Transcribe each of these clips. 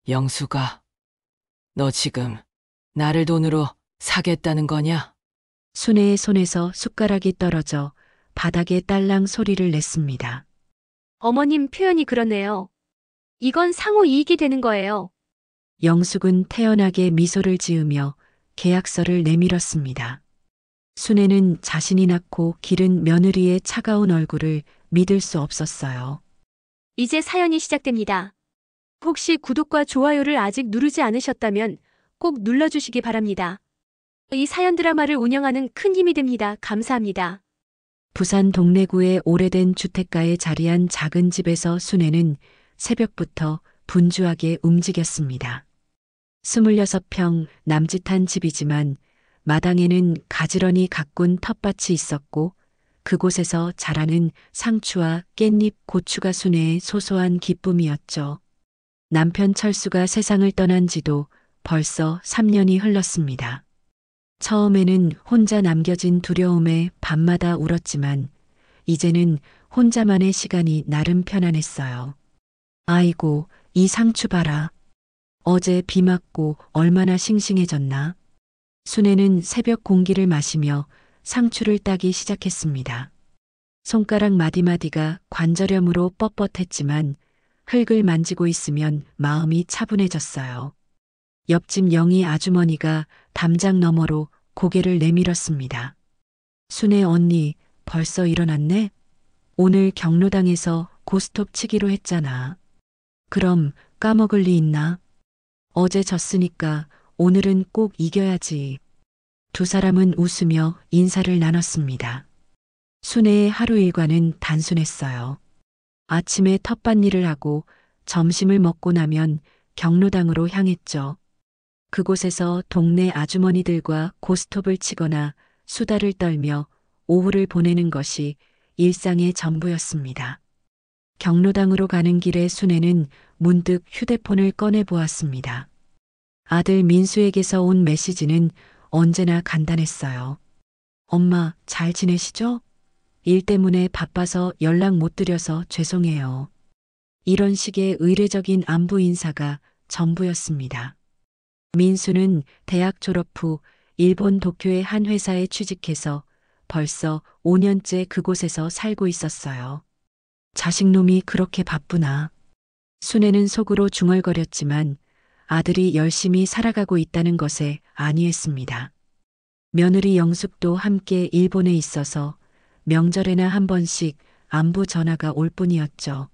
영수가, 너 지금 나를 돈으로 사겠다는 거냐? 순애의 손에서 숟가락이 떨어져 바닥에 딸랑 소리를 냈습니다. 어머님 표현이 그렇네요. 이건 상호 이익이 되는 거예요. 영숙은 태연하게 미소를 지으며 계약서를 내밀었습니다. 순애는 자신이 낳고 기른 며느리의 차가운 얼굴을 믿을 수 없었어요. 이제 사연이 시작됩니다. 혹시 구독과 좋아요를 아직 누르지 않으셨다면 꼭 눌러주시기 바랍니다. 이 사연 드라마를 운영하는 큰 힘이 됩니다. 감사합니다. 부산 동래구의 오래된 주택가에 자리한 작은 집에서 순애는 새벽부터 분주하게 움직였습니다. 26평 남짓한 집이지만 마당에는 가지런히 가꾼 텃밭이 있었고 그곳에서 자라는 상추와 깻잎, 고추가 순애의 소소한 기쁨이었죠. 남편 철수가 세상을 떠난 지도 벌써 3년이 흘렀습니다. 처음에는 혼자 남겨진 두려움에 밤마다 울었지만 이제는 혼자만의 시간이 나름 편안했어요. 아이고, 이 상추 봐라. 어제 비 맞고 얼마나 싱싱해졌나. 순애는 새벽 공기를 마시며 상추를 따기 시작했습니다. 손가락 마디마디가 관절염으로 뻣뻣했지만 흙을 만지고 있으면 마음이 차분해졌어요. 옆집 영희 아주머니가 담장 너머로 고개를 내밀었습니다. 순애 언니, 벌써 일어났네? 오늘 경로당에서 고스톱 치기로 했잖아. 그럼 까먹을 리 있나? 어제 졌으니까 오늘은 꼭 이겨야지. 두 사람은 웃으며 인사를 나눴습니다. 순애의 하루 일과는 단순했어요. 아침에 텃밭일을 하고 점심을 먹고 나면 경로당으로 향했죠. 그곳에서 동네 아주머니들과 고스톱을 치거나 수다를 떨며 오후를 보내는 것이 일상의 전부였습니다. 경로당으로 가는 길에 순애는 문득 휴대폰을 꺼내 보았습니다. 아들 민수에게서 온 메시지는 언제나 간단했어요. 엄마, 잘 지내시죠? 일 때문에 바빠서 연락 못 드려서 죄송해요. 이런 식의 의례적인 안부 인사가 전부였습니다. 민수는 대학 졸업 후 일본 도쿄의 한 회사에 취직해서 벌써 5년째 그곳에서 살고 있었어요. 자식놈이 그렇게 바쁘나. 순애는 속으로 중얼거렸지만 아들이 열심히 살아가고 있다는 것에 안위했습니다. 며느리 영숙도 함께 일본에 있어서 명절에나 한 번씩 안부 전화가 올 뿐이었죠.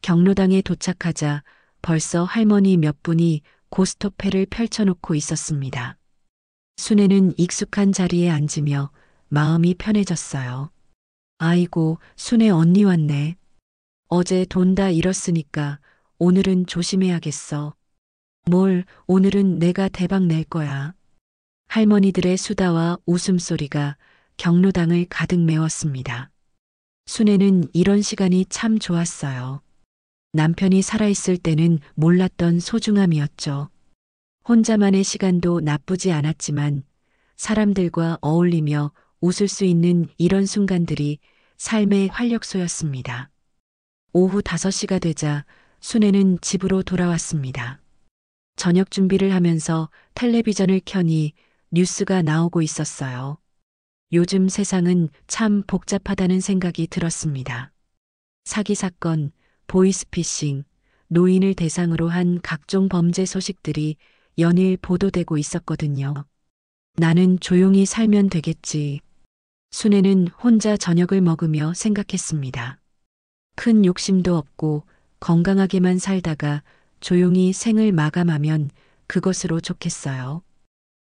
경로당에 도착하자 벌써 할머니 몇 분이 고스톱패를 펼쳐놓고 있었습니다. 순애는 익숙한 자리에 앉으며 마음이 편해졌어요. 아이고, 순애 언니 왔네. 어제 돈 다 잃었으니까 오늘은 조심해야겠어. 뭘, 오늘은 내가 대박 낼 거야. 할머니들의 수다와 웃음소리가 경로당을 가득 메웠습니다. 순애는 이런 시간이 참 좋았어요. 남편이 살아있을 때는 몰랐던 소중함이었죠. 혼자만의 시간도 나쁘지 않았지만 사람들과 어울리며 웃을 수 있는 이런 순간들이 삶의 활력소였습니다. 오후 5시가 되자 순애는 집으로 돌아왔습니다. 저녁 준비를 하면서 텔레비전을 켜니 뉴스가 나오고 있었어요. 요즘 세상은 참 복잡하다는 생각이 들었습니다. 사기 사건, 보이스피싱, 노인을 대상으로 한 각종 범죄 소식들이 연일 보도되고 있었거든요. 나는 조용히 살면 되겠지. 순애는 혼자 저녁을 먹으며 생각했습니다. 큰 욕심도 없고 건강하게만 살다가 조용히 생을 마감하면 그것으로 좋겠어요.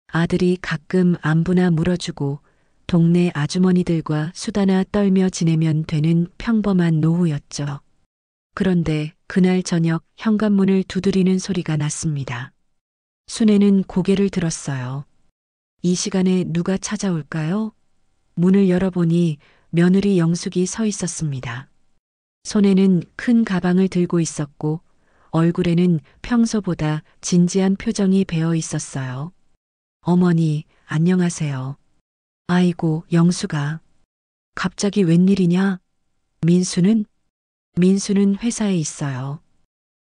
아들이 가끔 안부나 물어주고 동네 아주머니들과 수다나 떨며 지내면 되는 평범한 노후였죠. 그런데 그날 저녁 현관문을 두드리는 소리가 났습니다. 순애는 고개를 들었어요. 이 시간에 누가 찾아올까요? 문을 열어보니 며느리 영숙이 서 있었습니다. 손에는 큰 가방을 들고 있었고 얼굴에는 평소보다 진지한 표정이 배어 있었어요. 어머니, 안녕하세요. 아이고, 영수가. 갑자기 웬일이냐? 민수는? 민수는 회사에 있어요.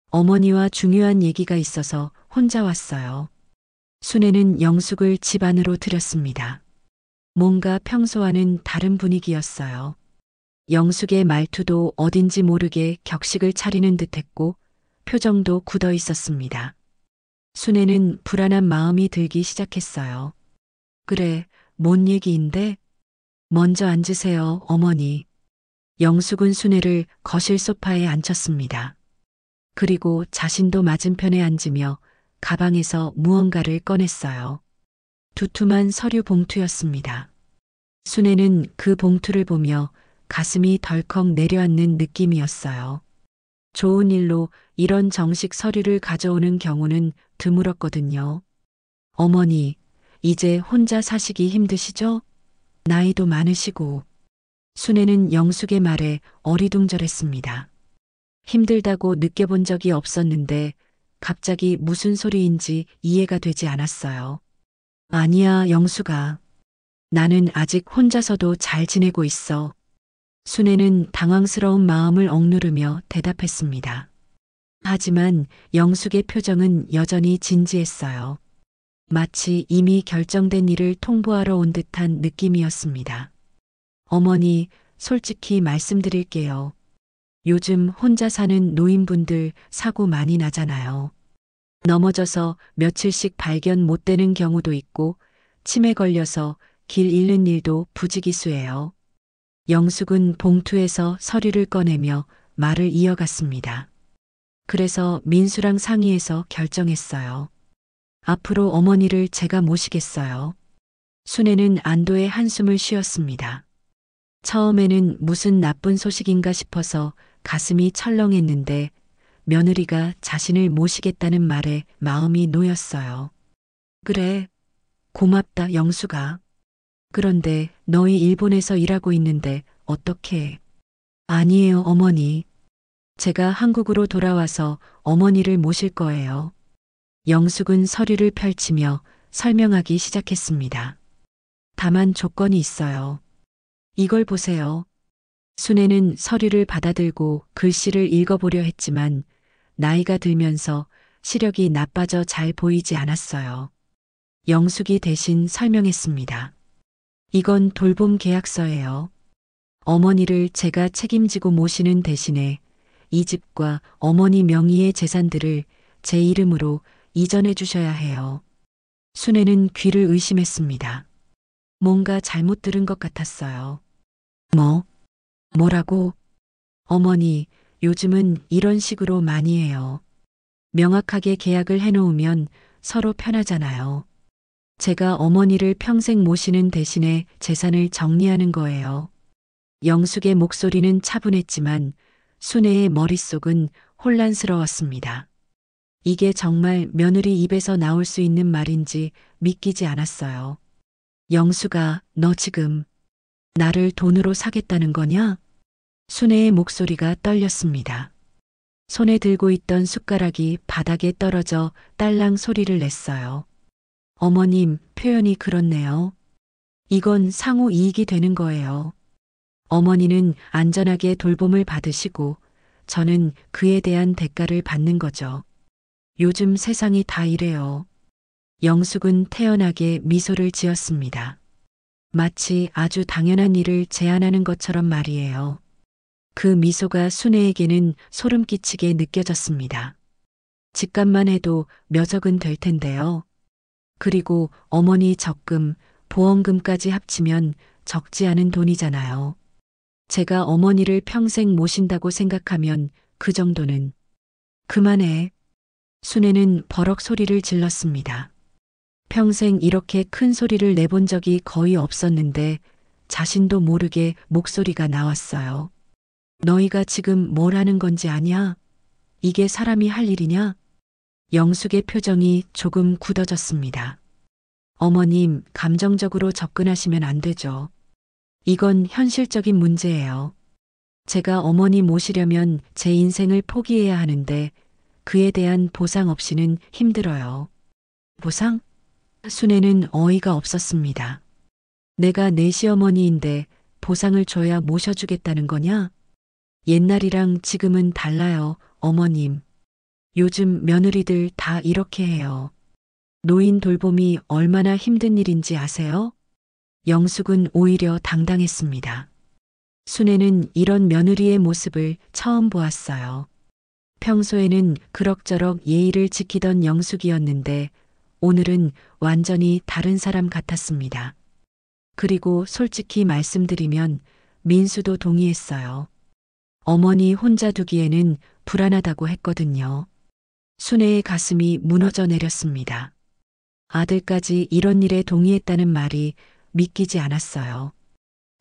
어머니와 중요한 얘기가 있어서 혼자 왔어요. 순애는 영숙을 집 안으로 들였습니다. 뭔가 평소와는 다른 분위기였어요. 영숙의 말투도 어딘지 모르게 격식을 차리는 듯했고 표정도 굳어 있었습니다. 순애는 불안한 마음이 들기 시작했어요. 그래, 뭔 얘기인데? 먼저 앉으세요, 어머니. 영숙은 순애를 거실 소파에 앉혔습니다. 그리고 자신도 맞은편에 앉으며 가방에서 무언가를 꺼냈어요. 두툼한 서류 봉투였습니다. 순애는 그 봉투를 보며 가슴이 덜컥 내려앉는 느낌이었어요. 좋은 일로 이런 정식 서류를 가져오는 경우는 드물었거든요. 어머니, 이제 혼자 사시기 힘드시죠? 나이도 많으시고. 순애는 영숙의 말에 어리둥절했습니다. 힘들다고 느껴본 적이 없었는데 갑자기 무슨 소리인지 이해가 되지 않았어요. 아니야, 영숙아. 나는 아직 혼자서도 잘 지내고 있어. 순애는 당황스러운 마음을 억누르며 대답했습니다. 하지만 영숙의 표정은 여전히 진지했어요. 마치 이미 결정된 일을 통보하러 온 듯한 느낌이었습니다. 어머니, 솔직히 말씀드릴게요. 요즘 혼자 사는 노인분들 사고 많이 나잖아요. 넘어져서 며칠씩 발견 못 되는 경우도 있고 치매 걸려서 길 잃는 일도 부지기수예요. 영숙은 봉투에서 서류를 꺼내며 말을 이어갔습니다. 그래서 민수랑 상의해서 결정했어요. 앞으로 어머니를 제가 모시겠어요. 순애는 안도의 한숨을 쉬었습니다. 처음에는 무슨 나쁜 소식인가 싶어서 가슴이 철렁했는데 며느리가 자신을 모시겠다는 말에 마음이 놓였어요. 그래, 고맙다, 영숙아. 그런데 너희 일본에서 일하고 있는데 어떻게? 아니에요, 어머니. 제가 한국으로 돌아와서 어머니를 모실 거예요. 영숙은 서류를 펼치며 설명하기 시작했습니다. 다만 조건이 있어요. 이걸 보세요. 순애는 서류를 받아들고 글씨를 읽어보려 했지만 나이가 들면서 시력이 나빠져 잘 보이지 않았어요. 영숙이 대신 설명했습니다. 이건 돌봄 계약서예요. 어머니를 제가 책임지고 모시는 대신에 이 집과 어머니 명의의 재산들을 제 이름으로 이전해 주셔야 해요. 순애는 귀를 의심했습니다. 뭔가 잘못 들은 것 같았어요. 뭐라고? 어머니, 요즘은 이런 식으로 많이 해요. 명확하게 계약을 해놓으면 서로 편하잖아요. 제가 어머니를 평생 모시는 대신에 재산을 정리하는 거예요. 영숙의 목소리는 차분했지만 순애의 머릿속은 혼란스러웠습니다. 이게 정말 며느리 입에서 나올 수 있는 말인지 믿기지 않았어요. 영숙아, 너 지금 나를 돈으로 사겠다는 거냐? 순애의 목소리가 떨렸습니다. 손에 들고 있던 숟가락이 바닥에 떨어져 딸랑 소리를 냈어요. 어머님, 표현이 그렇네요. 이건 상호 이익이 되는 거예요. 어머니는 안전하게 돌봄을 받으시고 저는 그에 대한 대가를 받는 거죠. 요즘 세상이 다 이래요. 영숙은 태연하게 미소를 지었습니다. 마치 아주 당연한 일을 제안하는 것처럼 말이에요. 그 미소가 순애에게는 소름 끼치게 느껴졌습니다. 집값만 해도 몇 억은 될 텐데요. 그리고 어머니 적금, 보험금까지 합치면 적지 않은 돈이잖아요. 제가 어머니를 평생 모신다고 생각하면 그 정도는. 그만해. 순애는 버럭 소리를 질렀습니다. 평생 이렇게 큰 소리를 내본 적이 거의 없었는데 자신도 모르게 목소리가 나왔어요. 너희가 지금 뭘 하는 건지 아냐? 이게 사람이 할 일이냐? 영숙의 표정이 조금 굳어졌습니다. 어머님, 감정적으로 접근하시면 안 되죠. 이건 현실적인 문제예요. 제가 어머니 모시려면 제 인생을 포기해야 하는데 그에 대한 보상 없이는 힘들어요. 보상? 순애는 어이가 없었습니다. 내가 내 시어머니인데 보상을 줘야 모셔주겠다는 거냐? 옛날이랑 지금은 달라요, 어머님. 요즘 며느리들 다 이렇게 해요. 노인 돌봄이 얼마나 힘든 일인지 아세요? 영숙은 오히려 당당했습니다. 순애는 이런 며느리의 모습을 처음 보았어요. 평소에는 그럭저럭 예의를 지키던 영숙이었는데 오늘은 완전히 다른 사람 같았습니다. 그리고 솔직히 말씀드리면 민수도 동의했어요. 어머니 혼자 두기에는 불안하다고 했거든요. 순애의 가슴이 무너져 내렸습니다. 아들까지 이런 일에 동의했다는 말이 믿기지 않았어요.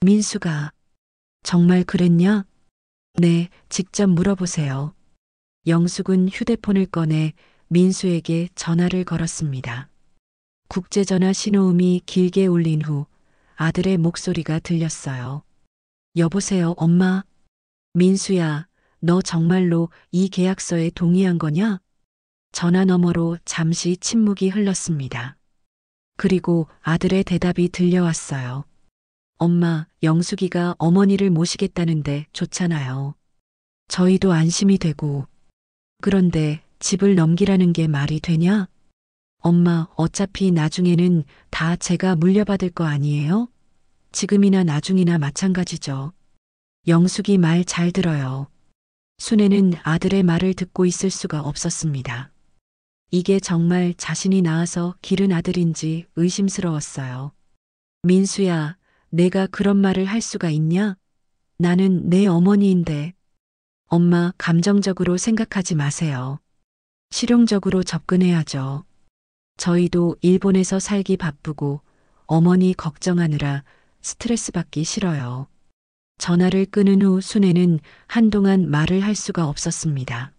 민수가 정말 그랬냐? 네, 직접 물어보세요. 영숙은 휴대폰을 꺼내 민수에게 전화를 걸었습니다. 국제전화 신호음이 길게 울린 후 아들의 목소리가 들렸어요. 여보세요, 엄마. 민수야, 너 정말로 이 계약서에 동의한 거냐? 전화 너머로 잠시 침묵이 흘렀습니다. 그리고 아들의 대답이 들려왔어요. 엄마, 영숙이가 어머니를 모시겠다는데 좋잖아요. 저희도 안심이 되고. 그런데 집을 넘기라는 게 말이 되냐? 엄마, 어차피 나중에는 다 제가 물려받을 거 아니에요? 지금이나 나중이나 마찬가지죠. 영숙이 말 잘 들어요. 순애는 아들의 말을 듣고 있을 수가 없었습니다. 이게 정말 자신이 낳아서 기른 아들인지 의심스러웠어요. 민수야, 내가 그런 말을 할 수가 있냐? 나는 내 어머니인데. 엄마, 감정적으로 생각하지 마세요. 실용적으로 접근해야죠. 저희도 일본에서 살기 바쁘고 어머니 걱정하느라 스트레스 받기 싫어요. 전화를 끊은 후 순애는 한동안 말을 할 수가 없었습니다.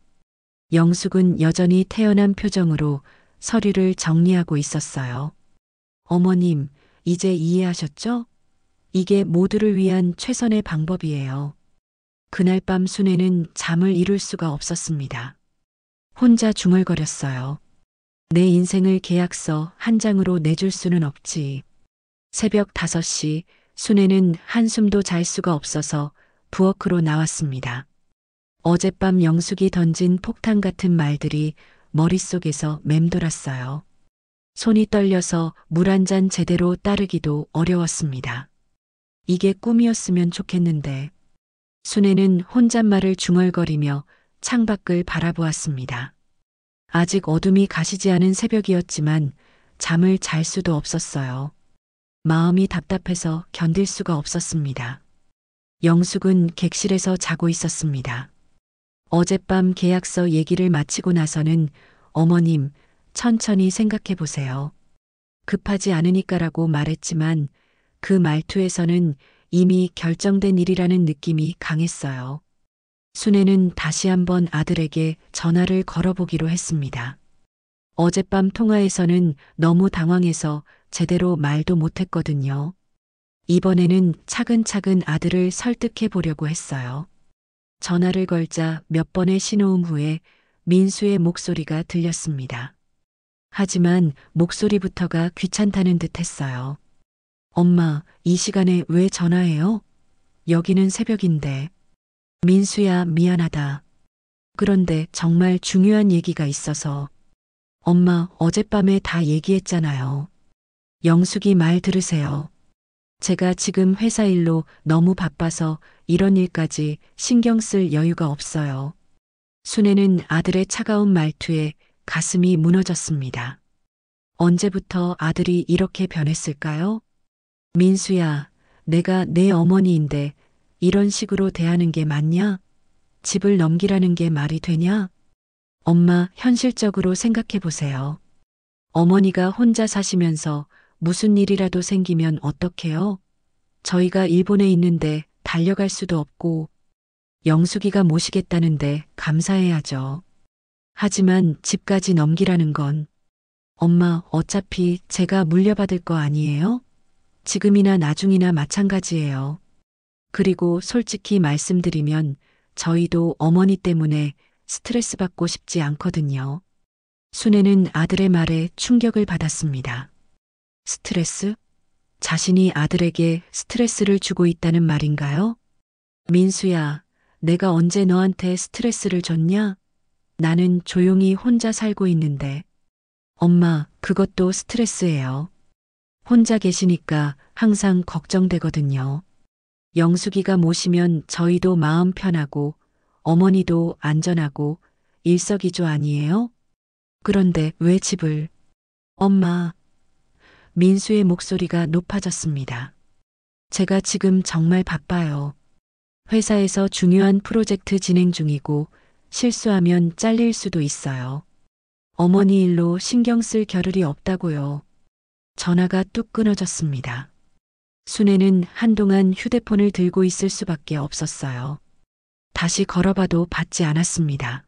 영숙은 여전히 태연한 표정으로 서류를 정리하고 있었어요. 어머님, 이제 이해하셨죠? 이게 모두를 위한 최선의 방법이에요. 그날 밤 순애는 잠을 이룰 수가 없었습니다. 혼자 중얼거렸어요. 내 인생을 계약서 한 장으로 내줄 수는 없지. 새벽 5시 순애는 한숨도 잘 수가 없어서 부엌으로 나왔습니다. 어젯밤 영숙이 던진 폭탄 같은 말들이 머릿속에서 맴돌았어요. 손이 떨려서 물 한 잔 제대로 따르기도 어려웠습니다. 이게 꿈이었으면 좋겠는데. 순애는 혼잣말을 중얼거리며 창밖을 바라보았습니다. 아직 어둠이 가시지 않은 새벽이었지만 잠을 잘 수도 없었어요. 마음이 답답해서 견딜 수가 없었습니다. 영숙은 객실에서 자고 있었습니다. 어젯밤 계약서 얘기를 마치고 나서는 어머님, 천천히 생각해 보세요. 급하지 않으니까라고 말했지만 그 말투에서는 이미 결정된 일이라는 느낌이 강했어요. 순애는 다시 한번 아들에게 전화를 걸어보기로 했습니다. 어젯밤 통화에서는 너무 당황해서 제대로 말도 못했거든요. 이번에는 차근차근 아들을 설득해 보려고 했어요. 전화를 걸자 몇 번의 신호음 후에 민수의 목소리가 들렸습니다. 하지만 목소리부터가 귀찮다는 듯 했어요. 엄마, 이 시간에 왜 전화해요? 여기는 새벽인데. 민수야, 미안하다. 그런데 정말 중요한 얘기가 있어서. 엄마, 어젯밤에 다 얘기했잖아요. 영숙이 말 들으세요. 제가 지금 회사 일로 너무 바빠서 이런 일까지 신경 쓸 여유가 없어요. 순애는 아들의 차가운 말투에 가슴이 무너졌습니다. 언제부터 아들이 이렇게 변했을까요? 민수야, 내가 내 어머니인데 이런 식으로 대하는 게 맞냐? 집을 넘기라는 게 말이 되냐? 엄마, 현실적으로 생각해 보세요. 어머니가 혼자 사시면서 무슨 일이라도 생기면 어떡해요? 저희가 일본에 있는데 달려갈 수도 없고 영숙이가 모시겠다는데 감사해야죠. 하지만 집까지 넘기라는 건 엄마, 어차피 제가 물려받을 거 아니에요? 지금이나 나중이나 마찬가지예요. 그리고 솔직히 말씀드리면 저희도 어머니 때문에 스트레스 받고 싶지 않거든요. 순애는 아들의 말에 충격을 받았습니다. 스트레스? 자신이 아들에게 스트레스를 주고 있다는 말인가요? 민수야, 내가 언제 너한테 스트레스를 줬냐? 나는 조용히 혼자 살고 있는데. 엄마, 그것도 스트레스예요. 혼자 계시니까 항상 걱정되거든요. 영숙이가 모시면 저희도 마음 편하고 어머니도 안전하고 일석이조 아니에요? 그런데 왜 집을? 엄마, 민수의 목소리가 높아졌습니다. 제가 지금 정말 바빠요. 회사에서 중요한 프로젝트 진행 중이고 실수하면 잘릴 수도 있어요. 어머니 일로 신경 쓸 겨를이 없다고요. 전화가 뚝 끊어졌습니다. 순애는 한동안 휴대폰을 들고 있을 수밖에 없었어요. 다시 걸어봐도 받지 않았습니다.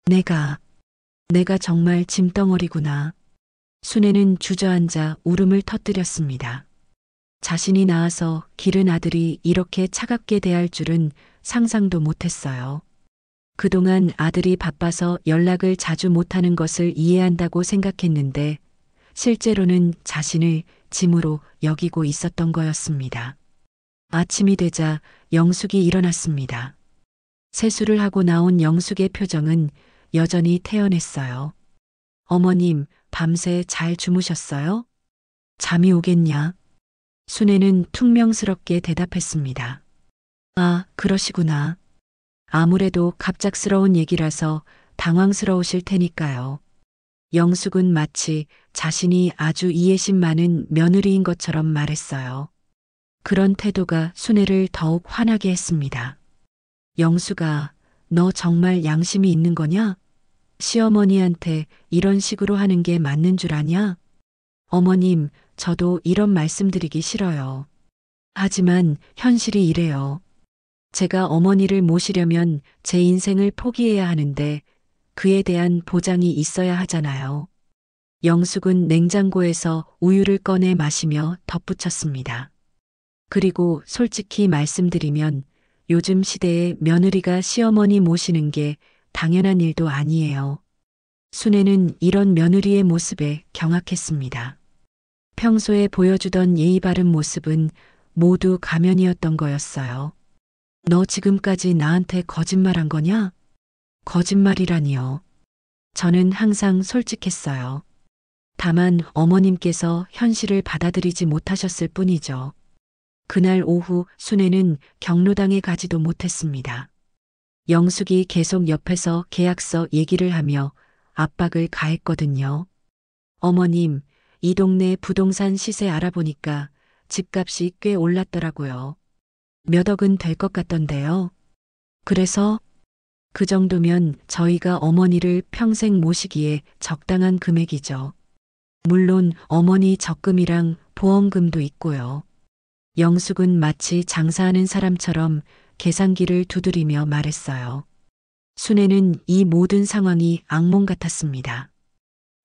내가 정말 짐덩어리구나. 순애는 주저앉아 울음을 터뜨렸습니다. 자신이 낳아서 기른 아들이 이렇게 차갑게 대할 줄은 상상도 못했어요. 그동안 아들이 바빠서 연락을 자주 못하는 것을 이해한다고 생각했는데 실제로는 자신을 짐으로 여기고 있었던 거였습니다. 아침이 되자 영숙이 일어났습니다. 세수를 하고 나온 영숙의 표정은 여전히 태연했어요. 어머님, 밤새 잘 주무셨어요? 잠이 오겠냐? 순애는 퉁명스럽게 대답했습니다. 아, 그러시구나. 아무래도 갑작스러운 얘기라서 당황스러우실 테니까요. 영숙은 마치 자신이 아주 이해심 많은 며느리인 것처럼 말했어요. 그런 태도가 순애를 더욱 화나게 했습니다. 영숙아, 너 정말 양심이 있는 거냐? 시어머니한테 이런 식으로 하는 게 맞는 줄 아냐? 어머님, 저도 이런 말씀드리기 싫어요. 하지만 현실이 이래요. 제가 어머니를 모시려면 제 인생을 포기해야 하는데 그에 대한 보장이 있어야 하잖아요. 영숙은 냉장고에서 우유를 꺼내 마시며 덧붙였습니다. 그리고 솔직히 말씀드리면 요즘 시대에 며느리가 시어머니 모시는 게 당연한 일도 아니에요. 순애는 이런 며느리의 모습에 경악했습니다. 평소에 보여주던 예의 바른 모습은 모두 가면이었던 거였어요. 너 지금까지 나한테 거짓말한 거냐? 거짓말이라니요. 저는 항상 솔직했어요. 다만 어머님께서 현실을 받아들이지 못하셨을 뿐이죠. 그날 오후 순애는 경로당에 가지도 못했습니다. 영숙이 계속 옆에서 계약서 얘기를 하며 압박을 가했거든요. 어머님, 이 동네 부동산 시세 알아보니까 집값이 꽤 올랐더라고요. 몇 억은 될 것 같던데요. 그래서 그 정도면 저희가 어머니를 평생 모시기에 적당한 금액이죠. 물론 어머니 적금이랑 보험금도 있고요. 영숙은 마치 장사하는 사람처럼 계산기를 두드리며 말했어요. 순애는 이 모든 상황이 악몽 같았습니다.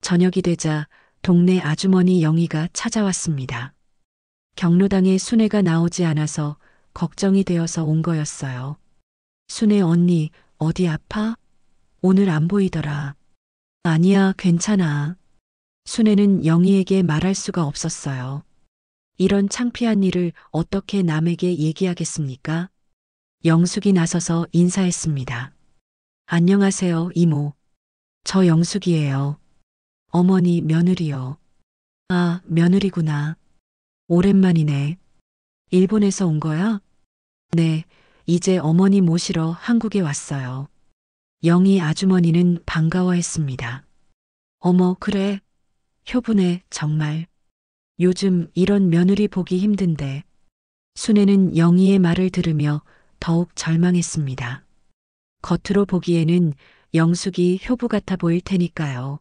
저녁이 되자 동네 아주머니 영희가 찾아왔습니다. 경로당에 순애가 나오지 않아서 걱정이 되어서 온 거였어요. 순애 언니, 어디 아파? 오늘 안 보이더라. 아니야, 괜찮아. 순애는 영희에게 말할 수가 없었어요. 이런 창피한 일을 어떻게 남에게 얘기하겠습니까? 영숙이 나서서 인사했습니다. 안녕하세요, 이모. 저 영숙이에요. 어머니 며느리요. 아, 며느리구나. 오랜만이네. 일본에서 온 거야? 네, 이제 어머니 모시러 한국에 왔어요. 영희 아주머니는 반가워했습니다. 어머, 그래. 효부네, 정말. 요즘 이런 며느리 보기 힘든데. 순애는 영희의 말을 들으며 더욱 절망했습니다. 겉으로 보기에는 영숙이 효부 같아 보일 테니까요.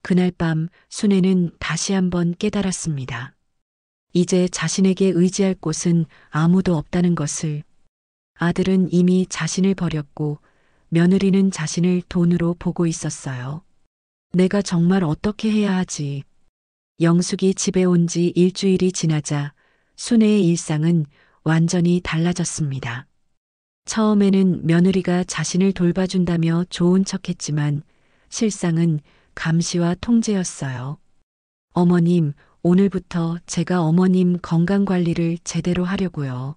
그날 밤 순애는 다시 한번 깨달았습니다. 이제 자신에게 의지할 곳은 아무도 없다는 것을. 아들은 이미 자신을 버렸고 며느리는 자신을 돈으로 보고 있었어요. 내가 정말 어떻게 해야 하지? 영숙이 집에 온 지 일주일이 지나자 순애의 일상은 완전히 달라졌습니다. 처음에는 며느리가 자신을 돌봐준다며 좋은 척했지만 실상은 감시와 통제였어요. 어머님, 오늘부터 제가 어머님 건강관리를 제대로 하려고요.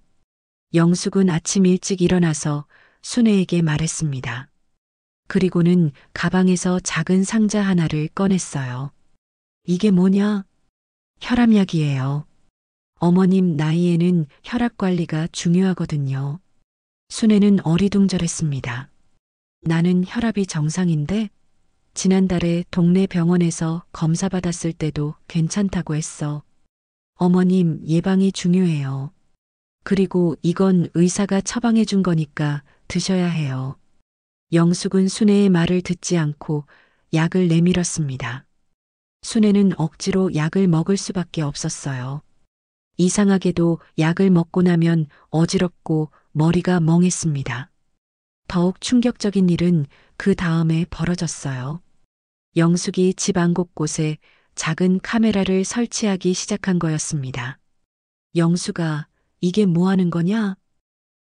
영숙은 아침 일찍 일어나서 순애에게 말했습니다. 그리고는 가방에서 작은 상자 하나를 꺼냈어요. 이게 뭐냐? 혈압약이에요. 어머님 나이에는 혈압 관리가 중요하거든요. 순애는 어리둥절했습니다. 나는 혈압이 정상인데 지난달에 동네 병원에서 검사 받았을 때도 괜찮다고 했어. 어머님 예방이 중요해요. 그리고 이건 의사가 처방해 준 거니까 드셔야 해요. 영숙은 순애의 말을 듣지 않고 약을 내밀었습니다. 순애는 억지로 약을 먹을 수밖에 없었어요. 이상하게도 약을 먹고 나면 어지럽고 머리가 멍했습니다. 더욱 충격적인 일은 그 다음에 벌어졌어요. 영숙이 집 안 곳곳에 작은 카메라를 설치하기 시작한 거였습니다. 영숙아, 이게 뭐 하는 거냐?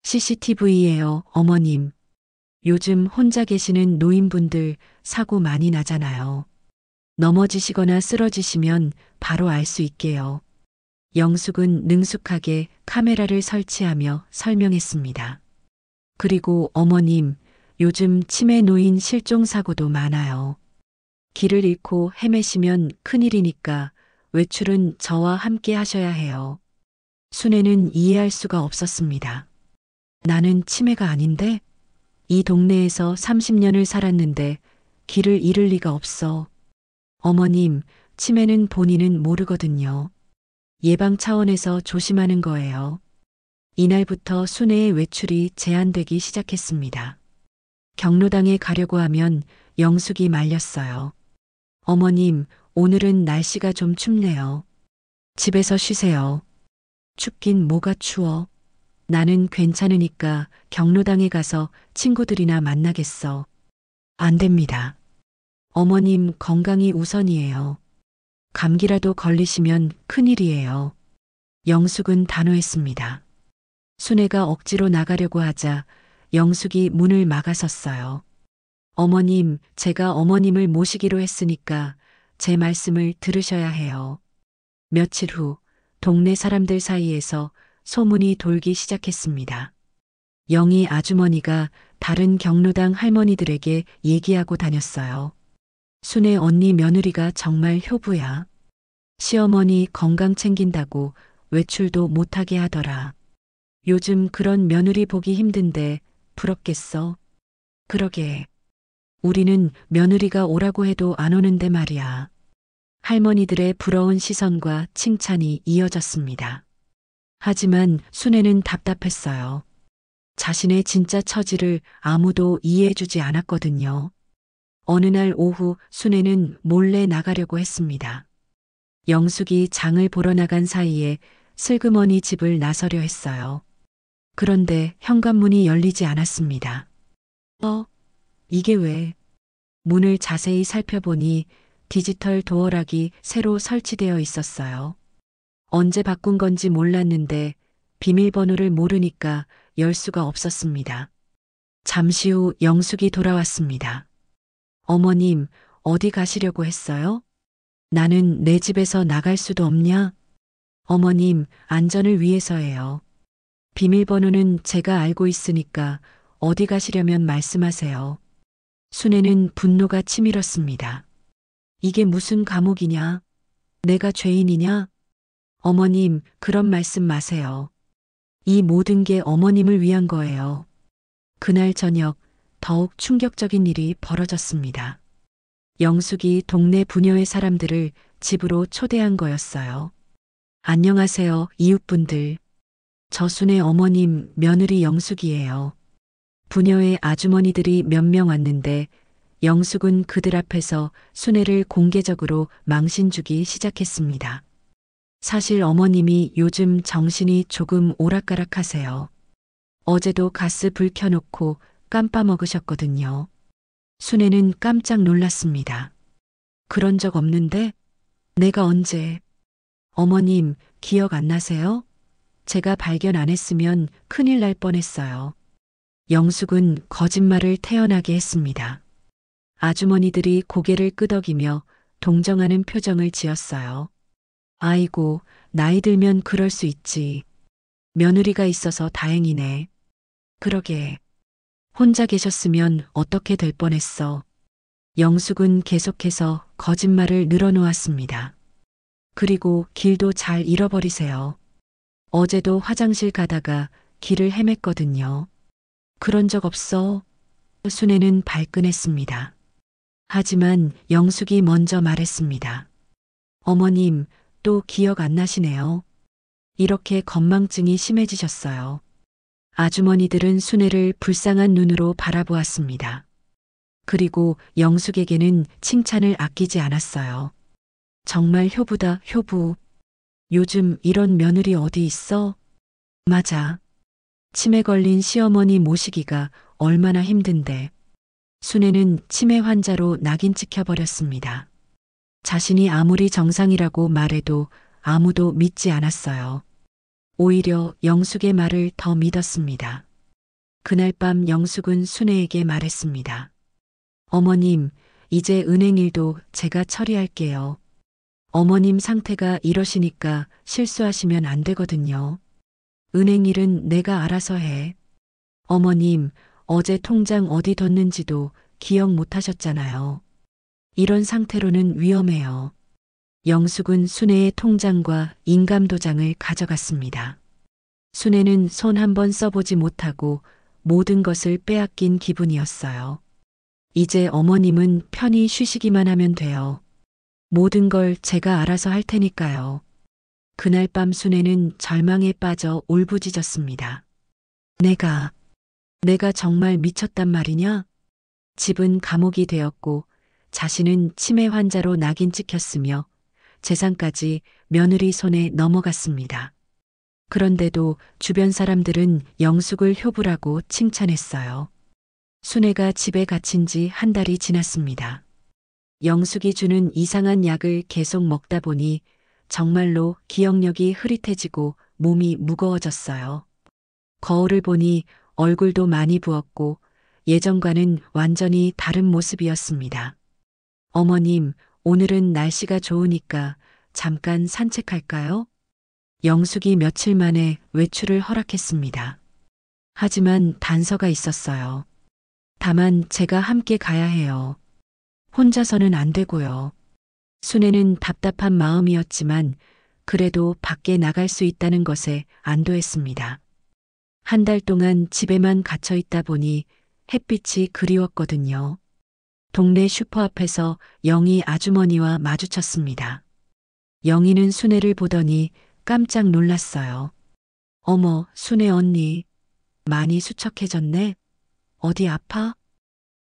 CCTV예요, 어머님. 요즘 혼자 계시는 노인분들 사고 많이 나잖아요. 넘어지시거나 쓰러지시면 바로 알 수 있게요. 영숙은 능숙하게 카메라를 설치하며 설명했습니다. 그리고 어머님, 요즘 치매 노인 실종 사고도 많아요. 길을 잃고 헤매시면 큰일이니까 외출은 저와 함께 하셔야 해요. 순애는 이해할 수가 없었습니다. 나는 치매가 아닌데? 이 동네에서 30년을 살았는데 길을 잃을 리가 없어. 어머님, 치매는 본인은 모르거든요. 예방 차원에서 조심하는 거예요. 이날부터 순애의 외출이 제한되기 시작했습니다. 경로당에 가려고 하면 영숙이 말렸어요. 어머님, 오늘은 날씨가 좀 춥네요. 집에서 쉬세요. 춥긴 뭐가 추워. 나는 괜찮으니까 경로당에 가서 친구들이나 만나겠어. 안 됩니다. 어머님 건강이 우선이에요. 감기라도 걸리시면 큰일이에요. 영숙은 단호했습니다. 순애가 억지로 나가려고 하자 영숙이 문을 막아섰어요. 어머님, 제가 어머님을 모시기로 했으니까 제 말씀을 들으셔야 해요. 며칠 후 동네 사람들 사이에서 소문이 돌기 시작했습니다. 영희 아주머니가 다른 경로당 할머니들에게 얘기하고 다녔어요. 순애 언니 며느리가 정말 효부야. 시어머니 건강 챙긴다고 외출도 못하게 하더라. 요즘 그런 며느리 보기 힘든데 부럽겠어? 그러게. 우리는 며느리가 오라고 해도 안 오는데 말이야. 할머니들의 부러운 시선과 칭찬이 이어졌습니다. 하지만 순애는 답답했어요. 자신의 진짜 처지를 아무도 이해해주지 않았거든요. 어느 날 오후 순애는 몰래 나가려고 했습니다. 영숙이 장을 보러 나간 사이에 슬그머니 집을 나서려 했어요. 그런데 현관문이 열리지 않았습니다. 이게 왜? 문을 자세히 살펴보니 디지털 도어락이 새로 설치되어 있었어요. 언제 바꾼 건지 몰랐는데 비밀번호를 모르니까 열 수가 없었습니다. 잠시 후 영숙이 돌아왔습니다. 어머님, 어디 가시려고 했어요? 나는 내 집에서 나갈 수도 없냐? 어머님, 안전을 위해서예요. 비밀번호는 제가 알고 있으니까 어디 가시려면 말씀하세요. 순애는 분노가 치밀었습니다. 이게 무슨 감옥이냐? 내가 죄인이냐? 어머님, 그런 말씀 마세요. 이 모든 게 어머님을 위한 거예요. 그날 저녁 더욱 충격적인 일이 벌어졌습니다. 영숙이 동네 부녀의 사람들을 집으로 초대한 거였어요. 안녕하세요, 이웃분들. 저 순애 어머님 며느리 영숙이에요. 부녀의 아주머니들이 몇 명 왔는데 영숙은 그들 앞에서 순애를 공개적으로 망신 주기 시작했습니다. 사실 어머님이 요즘 정신이 조금 오락가락하세요. 어제도 가스 불 켜놓고 깜빠먹으셨거든요. 순애는 깜짝 놀랐습니다. 그런 적 없는데? 내가 언제? 어머님, 기억 안 나세요? 제가 발견 안 했으면 큰일 날 뻔했어요. 영숙은 거짓말을 태연하게 했습니다. 아주머니들이 고개를 끄덕이며 동정하는 표정을 지었어요. 아이고, 나이 들면 그럴 수 있지. 며느리가 있어서 다행이네. 그러게. 혼자 계셨으면 어떻게 될 뻔했어. 영숙은 계속해서 거짓말을 늘어놓았습니다. 그리고 길도 잘 잃어버리세요. 어제도 화장실 가다가 길을 헤맸거든요. 그런 적 없어. 순애는 발끈했습니다. 하지만 영숙이 먼저 말했습니다. 어머님, 또 기억 안 나시네요. 이렇게 건망증이 심해지셨어요. 아주머니들은 순애를 불쌍한 눈으로 바라보았습니다. 그리고 영숙에게는 칭찬을 아끼지 않았어요. 정말 효부다, 효부. 요즘 이런 며느리 어디 있어? 맞아. 치매 걸린 시어머니 모시기가 얼마나 힘든데. 순애는 치매 환자로 낙인 찍혀버렸습니다. 자신이 아무리 정상이라고 말해도 아무도 믿지 않았어요. 오히려 영숙의 말을 더 믿었습니다. 그날 밤 영숙은 순애에게 말했습니다. 어머님, 이제 은행 일도 제가 처리할게요. 어머님 상태가 이러시니까 실수하시면 안 되거든요. 은행 일은 내가 알아서 해. 어머님, 어제 통장 어디 뒀는지도 기억 못 하셨잖아요. 이런 상태로는 위험해요. 영숙은 순애의 통장과 인감도장을 가져갔습니다. 순애는 손 한 번 써보지 못하고 모든 것을 빼앗긴 기분이었어요. 이제 어머님은 편히 쉬시기만 하면 돼요. 모든 걸 제가 알아서 할 테니까요. 그날 밤 순애는 절망에 빠져 울부짖었습니다. 내가 정말 미쳤단 말이냐? 집은 감옥이 되었고 자신은 치매 환자로 낙인 찍혔으며 재산까지 며느리 손에 넘어갔습니다. 그런데도 주변 사람들은 영숙을 효부라고 칭찬했어요. 순애가 집에 갇힌 지 한 달이 지났습니다. 영숙이 주는 이상한 약을 계속 먹다 보니 정말로 기억력이 흐릿해지고 몸이 무거워졌어요. 거울을 보니 얼굴도 많이 부었고 예전과는 완전히 다른 모습이었습니다. 어머님, 오늘은 날씨가 좋으니까 잠깐 산책할까요? 영숙이 며칠 만에 외출을 허락했습니다. 하지만 단서가 있었어요. 다만 제가 함께 가야 해요. 혼자서는 안 되고요. 순애는 답답한 마음이었지만 그래도 밖에 나갈 수 있다는 것에 안도했습니다. 한 달 동안 집에만 갇혀 있다 보니 햇빛이 그리웠거든요. 동네 슈퍼 앞에서 영희 아주머니와 마주쳤습니다. 영희는 순애를 보더니 깜짝 놀랐어요. 어머, 순애 언니. 많이 수척해졌네. 어디 아파?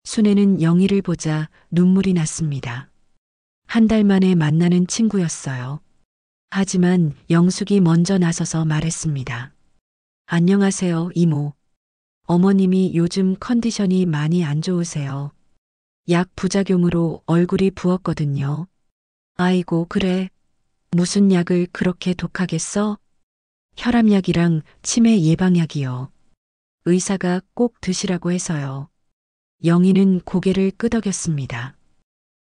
순애는 영희를 보자 눈물이 났습니다. 한 달 만에 만나는 친구였어요. 하지만 영숙이 먼저 나서서 말했습니다. 안녕하세요, 이모. 어머님이 요즘 컨디션이 많이 안 좋으세요. 약 부작용으로 얼굴이 부었거든요. 아이고, 그래. 무슨 약을 그렇게 독하게 써? 혈압약이랑 치매 예방약이요. 의사가 꼭 드시라고 해서요. 영희는 고개를 끄덕였습니다.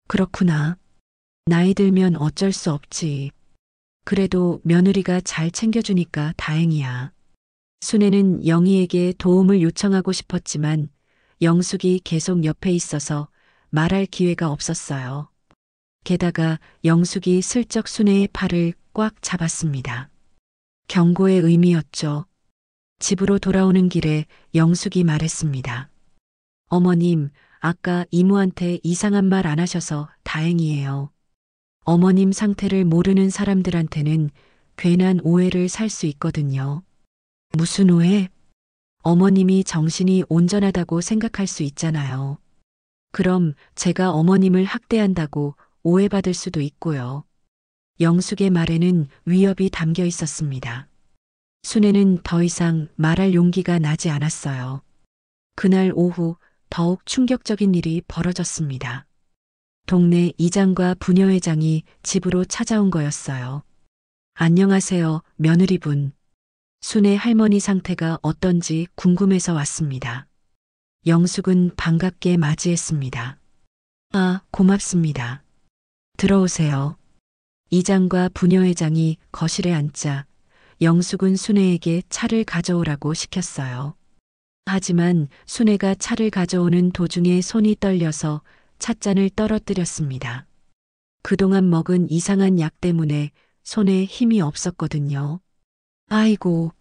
그렇구나. 나이 들면 어쩔 수 없지. 그래도 며느리가 잘 챙겨주니까 다행이야. 순애는 영희에게 도움을 요청하고 싶었지만 영숙이 계속 옆에 있어서 말할 기회가 없었어요. 게다가 영숙이 슬쩍 순애의 팔을 꽉 잡았습니다. 경고의 의미였죠. 집으로 돌아오는 길에 영숙이 말했습니다. 어머님, 아까 이모한테 이상한 말 안 하셔서 다행이에요. 어머님 상태를 모르는 사람들한테는 괜한 오해를 살 수 있거든요. 무슨 오해? 어머님이 정신이 온전하다고 생각할 수 있잖아요. 그럼 제가 어머님을 학대한다고 오해받을 수도 있고요. 영숙의 말에는 위협이 담겨 있었습니다. 순애는 더 이상 말할 용기가 나지 않았어요. 그날 오후 더욱 충격적인 일이 벌어졌습니다. 동네 이장과 부녀회장이 집으로 찾아온 거였어요. 안녕하세요, 며느리분. 순애 할머니 상태가 어떤지 궁금해서 왔습니다. 영숙은 반갑게 맞이했습니다. 아, 고맙습니다. 들어오세요. 이장과 부녀회장이 거실에 앉자 영숙은 순애에게 차를 가져오라고 시켰어요. 하지만 순애가 차를 가져오는 도중에 손이 떨려서 찻잔을 떨어뜨렸습니다. 그동안 먹은 이상한 약 때문에 손에 힘이 없었거든요. 아이고,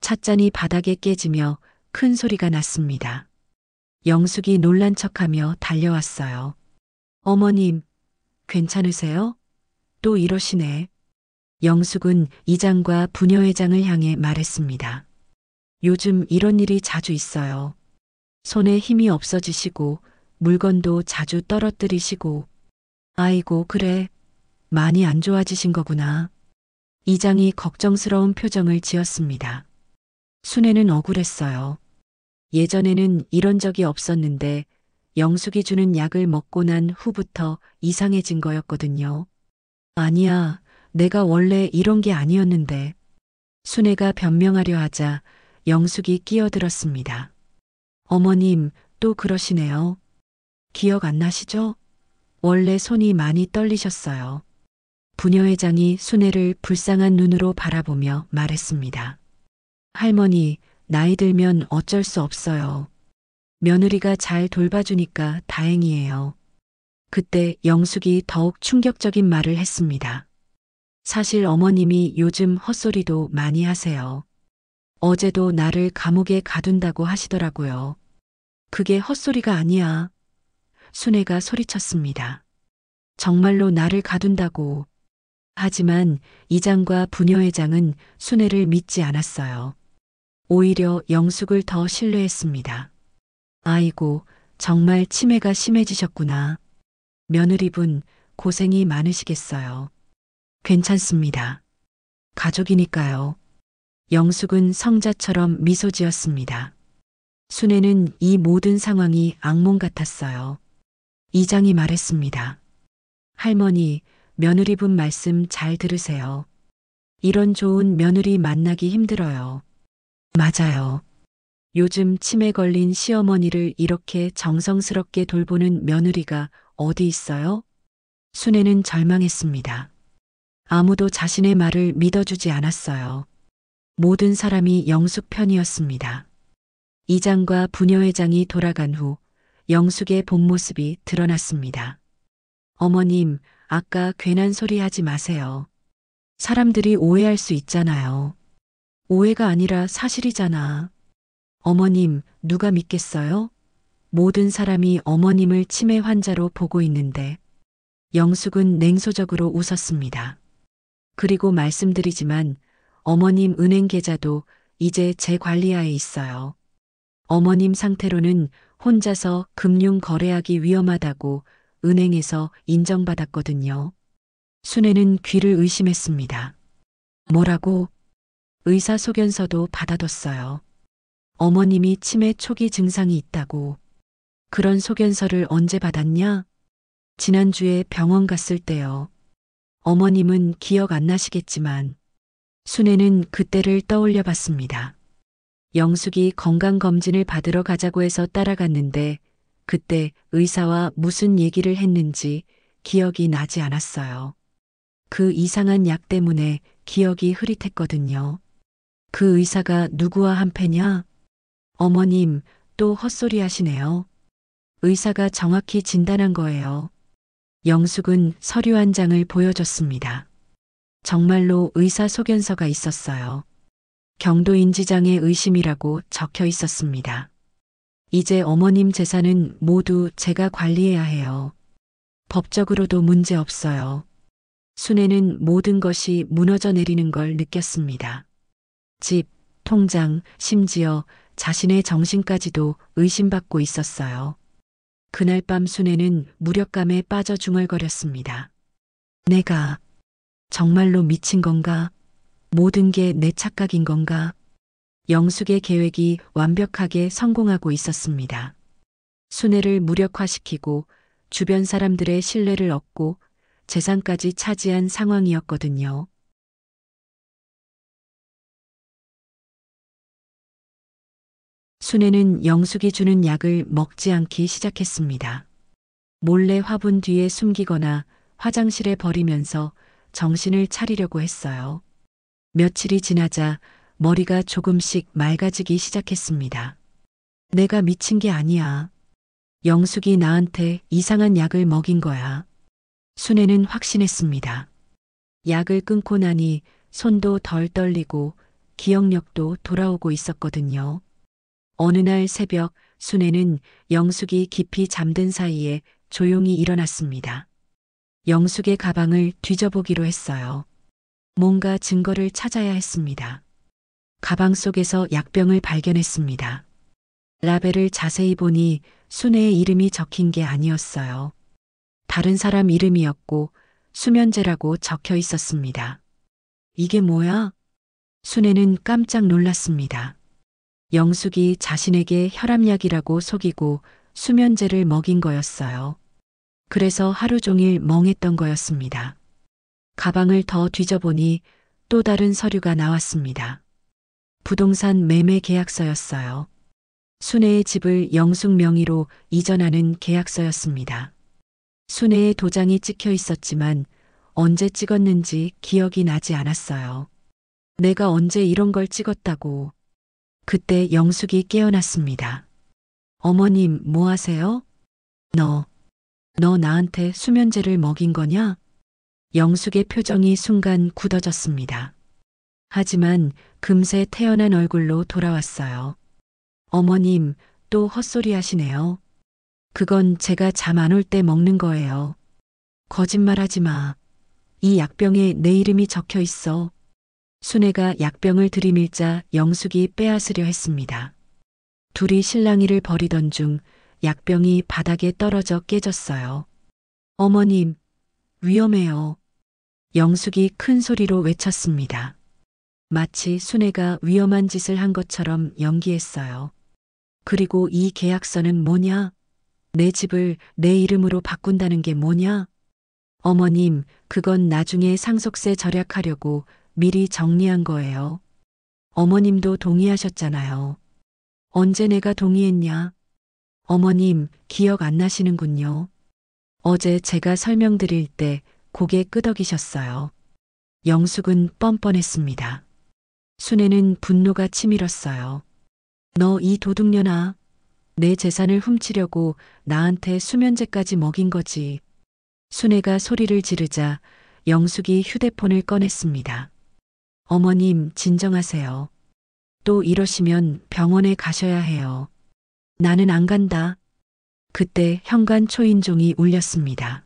찻잔이 바닥에 깨지며 큰 소리가 났습니다. 영숙이 놀란 척하며 달려왔어요. 어머님, 괜찮으세요? 또 이러시네. 영숙은 이장과 부녀회장을 향해 말했습니다. 요즘 이런 일이 자주 있어요. 손에 힘이 없어지시고 물건도 자주 떨어뜨리시고. 아이고, 그래. 많이 안 좋아지신 거구나. 이장이 걱정스러운 표정을 지었습니다. 순애는 억울했어요. 예전에는 이런 적이 없었는데 영숙이 주는 약을 먹고 난 후부터 이상해진 거였거든요. 아니야, 내가 원래 이런 게 아니었는데. 순애가 변명하려 하자 영숙이 끼어들었습니다. 어머님, 또 그러시네요. 기억 안 나시죠? 원래 손이 많이 떨리셨어요. 부녀회장이 순애를 불쌍한 눈으로 바라보며 말했습니다. 할머니, 나이 들면 어쩔 수 없어요. 며느리가 잘 돌봐주니까 다행이에요. 그때 영숙이 더욱 충격적인 말을 했습니다. 사실 어머님이 요즘 헛소리도 많이 하세요. 어제도 나를 감옥에 가둔다고 하시더라고요. 그게 헛소리가 아니야. 순애가 소리쳤습니다. 정말로 나를 가둔다고. 하지만 이장과 부녀회장은 순애를 믿지 않았어요. 오히려 영숙을 더 신뢰했습니다. 아이고, 정말 치매가 심해지셨구나. 며느리분, 고생이 많으시겠어요. 괜찮습니다. 가족이니까요. 영숙은 성자처럼 미소 지었습니다. 순애는 이 모든 상황이 악몽 같았어요. 이장이 말했습니다. 할머니, 며느리분 말씀 잘 들으세요. 이런 좋은 며느리 만나기 힘들어요. 맞아요. 요즘 치매 걸린 시어머니를 이렇게 정성스럽게 돌보는 며느리가 어디 있어요? 순애는 절망했습니다. 아무도 자신의 말을 믿어주지 않았어요. 모든 사람이 영숙 편이었습니다. 이장과 부녀회장이 돌아간 후 영숙의 본 모습이 드러났습니다. 어머님, 아까 괜한 소리 하지 마세요. 사람들이 오해할 수 있잖아요. 오해가 아니라 사실이잖아. 어머님, 누가 믿겠어요? 모든 사람이 어머님을 치매 환자로 보고 있는데. 영숙은 냉소적으로 웃었습니다. 그리고 말씀드리지만 어머님 은행 계좌도 이제 제 관리하에 있어요. 어머님 상태로는 혼자서 금융 거래하기 위험하다고 은행에서 인정받았거든요. 순애는 귀를 의심했습니다. 뭐라고? 의사소견서도 받아뒀어요. 어머님이 치매 초기 증상이 있다고. 그런 소견서를 언제 받았냐? 지난주에 병원 갔을 때요. 어머님은 기억 안 나시겠지만 순애는 그때를 떠올려 봤습니다. 영숙이 건강검진을 받으러 가자고 해서 따라갔는데 그때 의사와 무슨 얘기를 했는지 기억이 나지 않았어요. 그 이상한 약 때문에 기억이 흐릿했거든요. 그 의사가 누구와 한패냐? 어머님, 또 헛소리 하시네요. 의사가 정확히 진단한 거예요. 영숙은 서류 한 장을 보여줬습니다. 정말로 의사 소견서가 있었어요. 경도인지장애 의심이라고 적혀 있었습니다. 이제 어머님 재산은 모두 제가 관리해야 해요. 법적으로도 문제 없어요. 순애는 모든 것이 무너져 내리는 걸 느꼈습니다. 집, 통장, 심지어 자신의 정신까지도 의심받고 있었어요. 그날 밤 순애는 무력감에 빠져 중얼거렸습니다. 내가 정말로 미친 건가? 모든 게 내 착각인 건가? 영숙의 계획이 완벽하게 성공하고 있었습니다. 순애를 무력화시키고 주변 사람들의 신뢰를 얻고 재산까지 차지한 상황이었거든요. 순애는 영숙이 주는 약을 먹지 않기 시작했습니다. 몰래 화분 뒤에 숨기거나 화장실에 버리면서 정신을 차리려고 했어요. 며칠이 지나자 머리가 조금씩 맑아지기 시작했습니다. 내가 미친 게 아니야. 영숙이 나한테 이상한 약을 먹인 거야. 순애는 확신했습니다. 약을 끊고 나니 손도 덜 떨리고 기억력도 돌아오고 있었거든요. 어느 날 새벽 순애는 영숙이 깊이 잠든 사이에 조용히 일어났습니다. 영숙의 가방을 뒤져보기로 했어요. 뭔가 증거를 찾아야 했습니다. 가방 속에서 약병을 발견했습니다. 라벨을 자세히 보니 순애의 이름이 적힌 게 아니었어요. 다른 사람 이름이었고 수면제라고 적혀 있었습니다. 이게 뭐야? 순애는 깜짝 놀랐습니다. 영숙이 자신에게 혈압약이라고 속이고 수면제를 먹인 거였어요. 그래서 하루 종일 멍했던 거였습니다. 가방을 더 뒤져보니 또 다른 서류가 나왔습니다. 부동산 매매 계약서였어요. 순애의 집을 영숙 명의로 이전하는 계약서였습니다. 순애의 도장이 찍혀 있었지만 언제 찍었는지 기억이 나지 않았어요. 내가 언제 이런 걸 찍었다고. 그때 영숙이 깨어났습니다. 어머님, 뭐 하세요? 너 나한테 수면제를 먹인 거냐? 영숙의 표정이 순간 굳어졌습니다. 하지만 금세 태어난 얼굴로 돌아왔어요. 어머님, 또 헛소리 하시네요. 그건 제가 잠 안 올 때 먹는 거예요. 거짓말하지 마. 이 약병에 내 이름이 적혀 있어. 순애가 약병을 들이밀자 영숙이 빼앗으려 했습니다. 둘이 실랑이를 벌이던 중 약병이 바닥에 떨어져 깨졌어요. 어머님, 위험해요. 영숙이 큰 소리로 외쳤습니다. 마치 순애가 위험한 짓을 한 것처럼 연기했어요. 그리고 이 계약서는 뭐냐? 내 집을 내 이름으로 바꾼다는 게 뭐냐? 어머님, 그건 나중에 상속세 절약하려고 미리 정리한 거예요. 어머님도 동의하셨잖아요. 언제 내가 동의했냐? 어머님, 기억 안 나시는군요. 어제 제가 설명드릴 때 고개 끄덕이셨어요. 영숙은 뻔뻔했습니다. 순애는 분노가 치밀었어요. 너 이 도둑년아. 내 재산을 훔치려고 나한테 수면제까지 먹인 거지. 순애가 소리를 지르자 영숙이 휴대폰을 꺼냈습니다. 어머님, 진정하세요. 또 이러시면 병원에 가셔야 해요. 나는 안 간다. 그때 현관 초인종이 울렸습니다.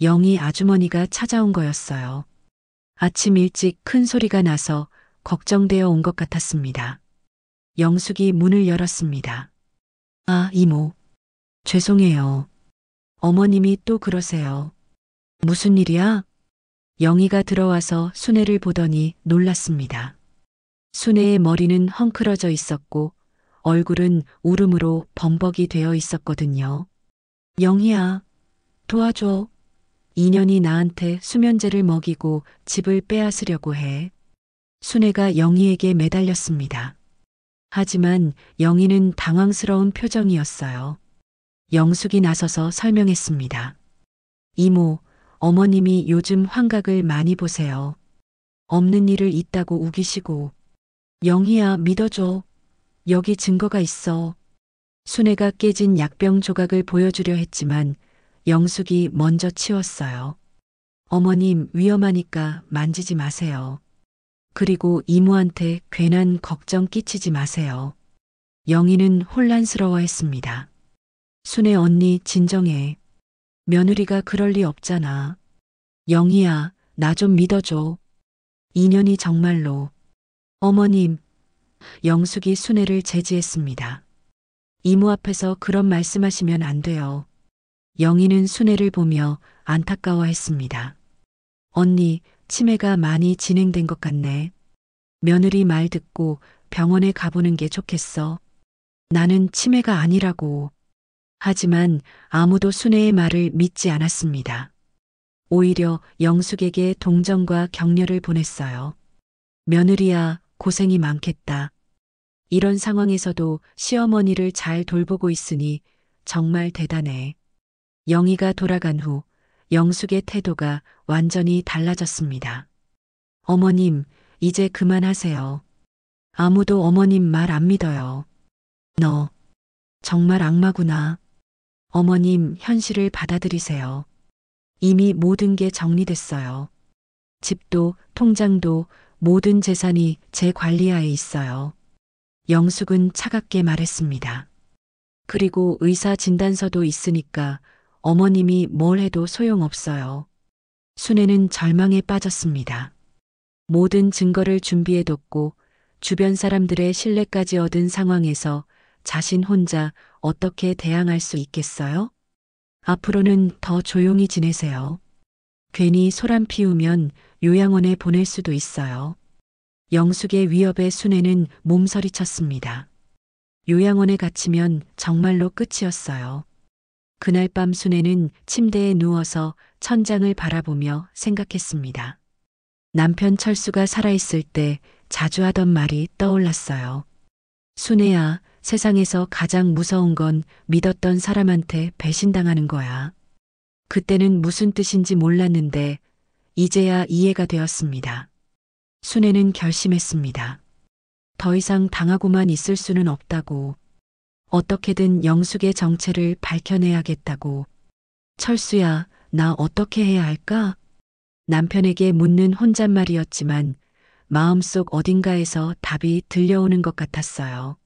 영희 아주머니가 찾아온 거였어요. 아침 일찍 큰 소리가 나서 걱정되어 온 것 같았습니다. 영숙이 문을 열었습니다. 아, 이모. 죄송해요. 어머님이 또 그러세요. 무슨 일이야? 영희가 들어와서 순애를 보더니 놀랐습니다. 순애의 머리는 헝클어져 있었고 얼굴은 울음으로 범벅이 되어 있었거든요. 영희야, 도와줘. 인연이 나한테 수면제를 먹이고 집을 빼앗으려고 해. 순애가 영희에게 매달렸습니다. 하지만 영희는 당황스러운 표정이었어요. 영숙이 나서서 설명했습니다. 이모, 어머님이 요즘 환각을 많이 보세요. 없는 일을 있다고 우기시고. 영희야, 믿어줘. 여기 증거가 있어. 순애가 깨진 약병 조각을 보여주려 했지만 영숙이 먼저 치웠어요. 어머님, 위험하니까 만지지 마세요. 그리고 이모한테 괜한 걱정 끼치지 마세요. 영희는 혼란스러워했습니다. 순애 언니, 진정해. 며느리가 그럴 리 없잖아. 영희야, 나 좀 믿어줘. 인연이 정말로. 어머님. 영숙이 순애를 제지했습니다. 이모 앞에서 그런 말씀하시면 안 돼요. 영희는 순애를 보며 안타까워했습니다. 언니, 치매가 많이 진행된 것 같네. 며느리 말 듣고 병원에 가보는 게 좋겠어. 나는 치매가 아니라고. 하지만 아무도 순애의 말을 믿지 않았습니다. 오히려 영숙에게 동정과 격려를 보냈어요. 며느리야, 고생이 많겠다. 이런 상황에서도 시어머니를 잘 돌보고 있으니 정말 대단해. 영희가 돌아간 후 영숙의 태도가 완전히 달라졌습니다. 어머님, 이제 그만하세요. 아무도 어머님 말 안 믿어요. 너 정말 악마구나. 어머님, 현실을 받아들이세요. 이미 모든 게 정리됐어요. 집도, 통장도, 모든 재산이 제 관리하에 있어요. 영숙은 차갑게 말했습니다. 그리고 의사 진단서도 있으니까 어머님이 뭘 해도 소용없어요. 순애는 절망에 빠졌습니다. 모든 증거를 준비해뒀고 주변 사람들의 신뢰까지 얻은 상황에서 자신 혼자 어떻게 대항할 수 있겠어요? 앞으로는 더 조용히 지내세요. 괜히 소란 피우면 요양원에 보낼 수도 있어요. 영숙의 위협에 순애는 몸서리쳤습니다. 요양원에 갇히면 정말로 끝이었어요. 그날 밤 순애는 침대에 누워서 천장을 바라보며 생각했습니다. 남편 철수가 살아있을 때 자주 하던 말이 떠올랐어요. 순애야, 세상에서 가장 무서운 건 믿었던 사람한테 배신당하는 거야. 그때는 무슨 뜻인지 몰랐는데 이제야 이해가 되었습니다. 순애는 결심했습니다. 더 이상 당하고만 있을 수는 없다고. 어떻게든 영숙의 정체를 밝혀내야겠다고. 철수야, 나 어떻게 해야 할까? 남편에게 묻는 혼잣말이었지만 마음속 어딘가에서 답이 들려오는 것 같았어요.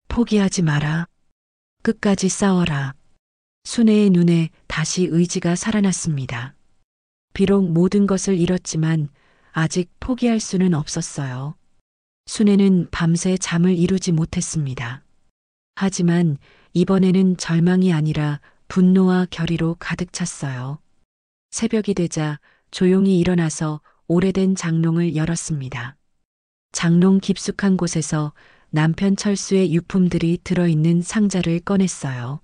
포기하지 마라. 끝까지 싸워라. 순애의 눈에 다시 의지가 살아났습니다. 비록 모든 것을 잃었지만 아직 포기할 수는 없었어요. 순애는 밤새 잠을 이루지 못했습니다. 하지만 이번에는 절망이 아니라 분노와 결의로 가득 찼어요. 새벽이 되자 조용히 일어나서 오래된 장롱을 열었습니다. 장롱 깊숙한 곳에서 남편 철수의 유품들이 들어있는 상자를 꺼냈어요.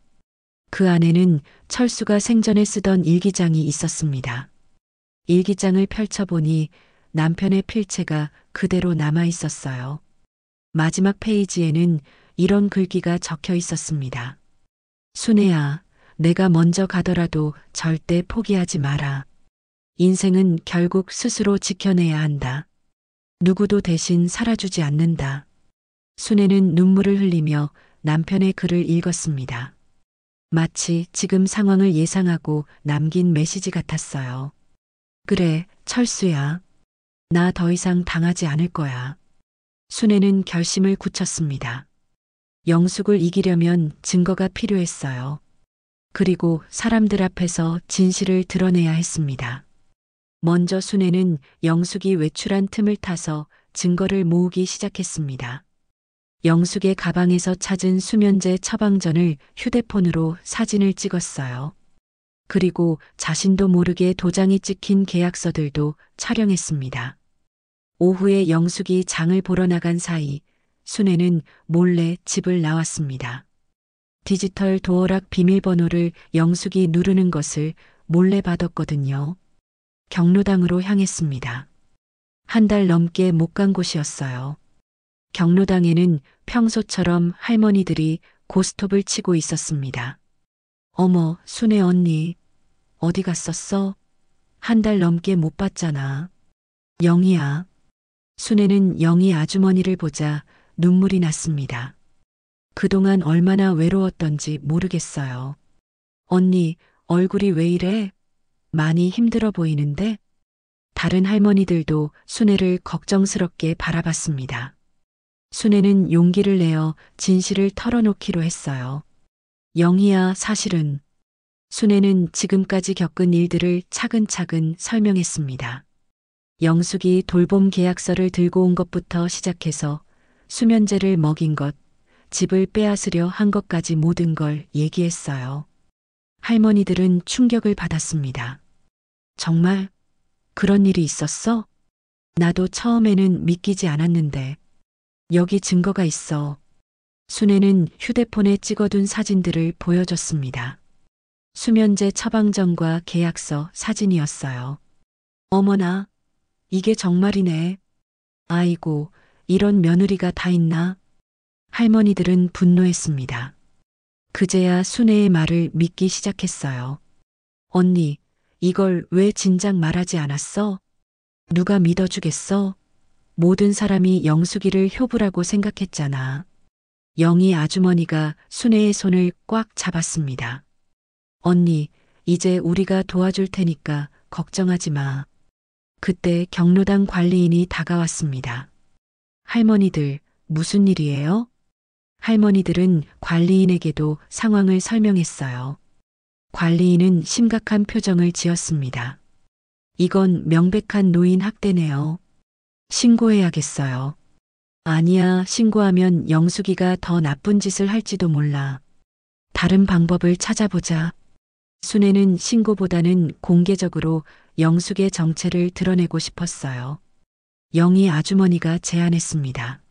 그 안에는 철수가 생전에 쓰던 일기장이 있었습니다. 일기장을 펼쳐보니 남편의 필체가 그대로 남아 있었어요. 마지막 페이지에는 이런 글귀가 적혀 있었습니다. 순애야, 내가 먼저 가더라도 절대 포기하지 마라. 인생은 결국 스스로 지켜내야 한다. 누구도 대신 살아주지 않는다. 순애는 눈물을 흘리며 남편의 글을 읽었습니다. 마치 지금 상황을 예상하고 남긴 메시지 같았어요. 그래, 철수야. 나 더 이상 당하지 않을 거야. 순애는 결심을 굳혔습니다. 영숙을 이기려면 증거가 필요했어요. 그리고 사람들 앞에서 진실을 드러내야 했습니다. 먼저 순애는 영숙이 외출한 틈을 타서 증거를 모으기 시작했습니다. 영숙의 가방에서 찾은 수면제 처방전을 휴대폰으로 사진을 찍었어요. 그리고 자신도 모르게 도장이 찍힌 계약서들도 촬영했습니다. 오후에 영숙이 장을 보러 나간 사이 순애는 몰래 집을 나왔습니다. 디지털 도어락 비밀번호를 영숙이 누르는 것을 몰래 받았거든요. 경로당으로 향했습니다. 한 달 넘게 못 간 곳이었어요. 경로당에는 평소처럼 할머니들이 고스톱을 치고 있었습니다. 어머, 순애 언니, 어디 갔었어? 한 달 넘게 못 봤잖아. 영희야. 순애는 영희 아주머니를 보자 눈물이 났습니다. 그동안 얼마나 외로웠던지 모르겠어요. 언니, 얼굴이 왜 이래? 많이 힘들어 보이는데? 다른 할머니들도 순애를 걱정스럽게 바라봤습니다. 순애는 용기를 내어 진실을 털어놓기로 했어요. 영희야, 사실은. 순애는 지금까지 겪은 일들을 차근차근 설명했습니다. 영숙이 돌봄 계약서를 들고 온 것부터 시작해서 수면제를 먹인 것, 집을 빼앗으려 한 것까지 모든 걸 얘기했어요. 할머니들은 충격을 받았습니다. 정말 그런 일이 있었어? 나도 처음에는 믿기지 않았는데. 여기 증거가 있어. 순애는 휴대폰에 찍어둔 사진들을 보여줬습니다. 수면제 처방전과 계약서 사진이었어요. 어머나, 이게 정말이네. 아이고, 이런 며느리가 다 있나? 할머니들은 분노했습니다. 그제야 순애의 말을 믿기 시작했어요. 언니, 이걸 왜 진작 말하지 않았어? 누가 믿어주겠어? 모든 사람이 영숙이를 효부라고 생각했잖아. 영희 아주머니가 순애의 손을 꽉 잡았습니다. 언니, 이제 우리가 도와줄 테니까 걱정하지 마. 그때 경로당 관리인이 다가왔습니다. 할머니들, 무슨 일이에요? 할머니들은 관리인에게도 상황을 설명했어요. 관리인은 심각한 표정을 지었습니다. 이건 명백한 노인 학대네요. 신고해야겠어요. 아니야, 신고하면 영숙이가 더 나쁜 짓을 할지도 몰라. 다른 방법을 찾아보자. 순애는 신고보다는 공개적으로 영숙의 정체를 드러내고 싶었어요. 영희 아주머니가 제안했습니다.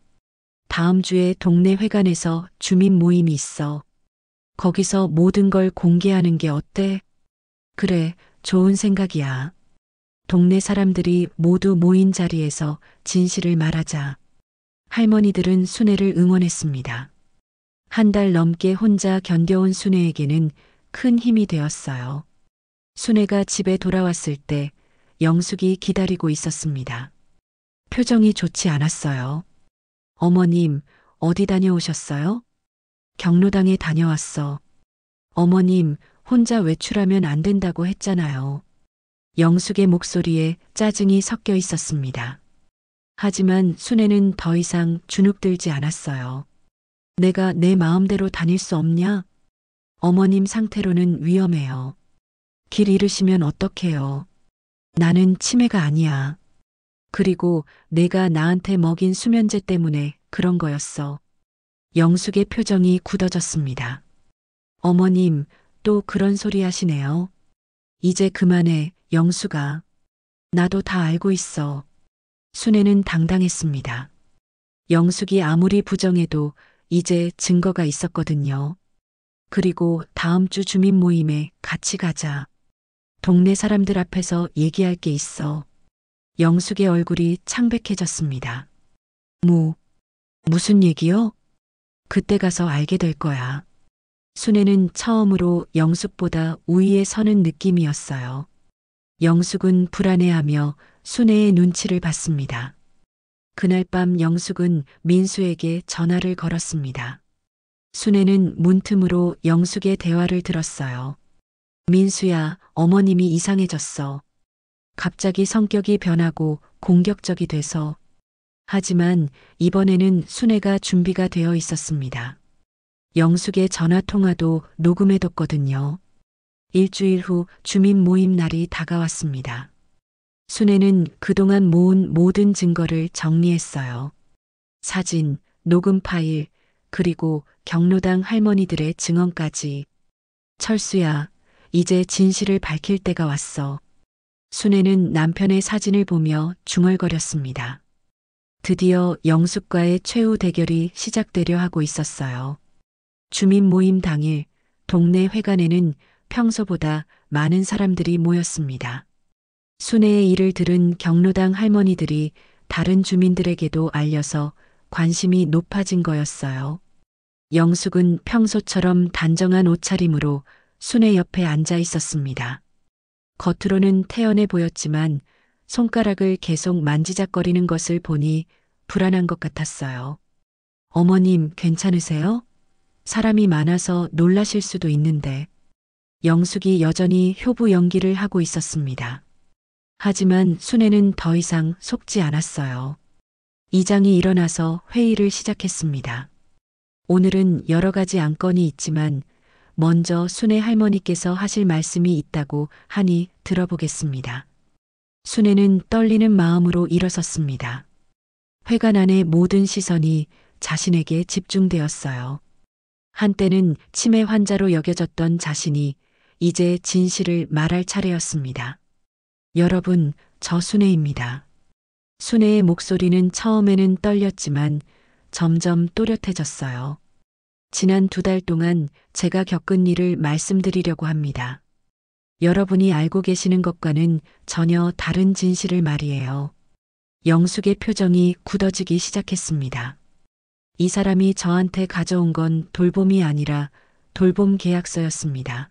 다음 주에 동네 회관에서 주민 모임이 있어. 거기서 모든 걸 공개하는 게 어때? 그래, 좋은 생각이야. 동네 사람들이 모두 모인 자리에서 진실을 말하자. 할머니들은 순애를 응원했습니다. 한 달 넘게 혼자 견뎌온 순애에게는 큰 힘이 되었어요. 순애가 집에 돌아왔을 때 영숙이 기다리고 있었습니다. 표정이 좋지 않았어요. 어머님, 어디 다녀오셨어요? 경로당에 다녀왔어. 어머님, 혼자 외출하면 안 된다고 했잖아요. 영숙의 목소리에 짜증이 섞여 있었습니다. 하지만 순애는 더 이상 주눅들지 않았어요. 내가 내 마음대로 다닐 수 없냐? 어머님 상태로는 위험해요. 길 잃으시면 어떡해요? 나는 치매가 아니야. 그리고 내가 나한테 먹인 수면제 때문에 그런 거였어. 영숙의 표정이 굳어졌습니다. 어머님, 또 그런 소리 하시네요. 이제 그만해, 영숙아. 나도 다 알고 있어. 순애는 당당했습니다. 영숙이 아무리 부정해도 이제 증거가 있었거든요. 그리고 다음 주 주민 모임에 같이 가자. 동네 사람들 앞에서 얘기할 게 있어. 영숙의 얼굴이 창백해졌습니다. 무슨 얘기요? 그때 가서 알게 될 거야. 순애는 처음으로 영숙보다 우위에 서는 느낌이었어요. 영숙은 불안해하며 순애의 눈치를 봤습니다. 그날 밤 영숙은 민수에게 전화를 걸었습니다. 순애는 문틈으로 영숙의 대화를 들었어요. 민수야, 어머님이 이상해졌어. 갑자기 성격이 변하고 공격적이 돼서. 하지만 이번에는 순애가 준비가 되어 있었습니다. 영숙의 전화통화도 녹음해뒀거든요. 일주일 후 주민 모임 날이 다가왔습니다. 순애는 그동안 모은 모든 증거를 정리했어요. 사진, 녹음 파일, 그리고 경로당 할머니들의 증언까지. 철수야, 이제 진실을 밝힐 때가 왔어. 순애는 남편의 사진을 보며 중얼거렸습니다. 드디어 영숙과의 최후 대결이 시작되려 하고 있었어요. 주민 모임 당일 동네 회관에는 평소보다 많은 사람들이 모였습니다. 순애의 일을 들은 경로당 할머니들이 다른 주민들에게도 알려서 관심이 높아진 거였어요. 영숙은 평소처럼 단정한 옷차림으로 순애 옆에 앉아 있었습니다. 겉으로는 태연해 보였지만 손가락을 계속 만지작거리는 것을 보니 불안한 것 같았어요. 어머님, 괜찮으세요? 사람이 많아서 놀라실 수도 있는데. 영숙이 여전히 효부 연기를 하고 있었습니다. 하지만 순애는 더 이상 속지 않았어요. 이장이 일어나서 회의를 시작했습니다. 오늘은 여러 가지 안건이 있지만 먼저 순애 할머니께서 하실 말씀이 있다고 하니 들어보겠습니다. 순애는 떨리는 마음으로 일어섰습니다. 회관 안의 모든 시선이 자신에게 집중되었어요. 한때는 치매 환자로 여겨졌던 자신이 이제 진실을 말할 차례였습니다. 여러분, 저 순애입니다. 순애의 목소리는 처음에는 떨렸지만 점점 또렷해졌어요. 지난 2달 동안 제가 겪은 일을 말씀드리려고 합니다. 여러분이 알고 계시는 것과는 전혀 다른 진실을 말이에요. 영숙의 표정이 굳어지기 시작했습니다. 이 사람이 저한테 가져온 건 돌봄이 아니라 돌봄 계약서였습니다.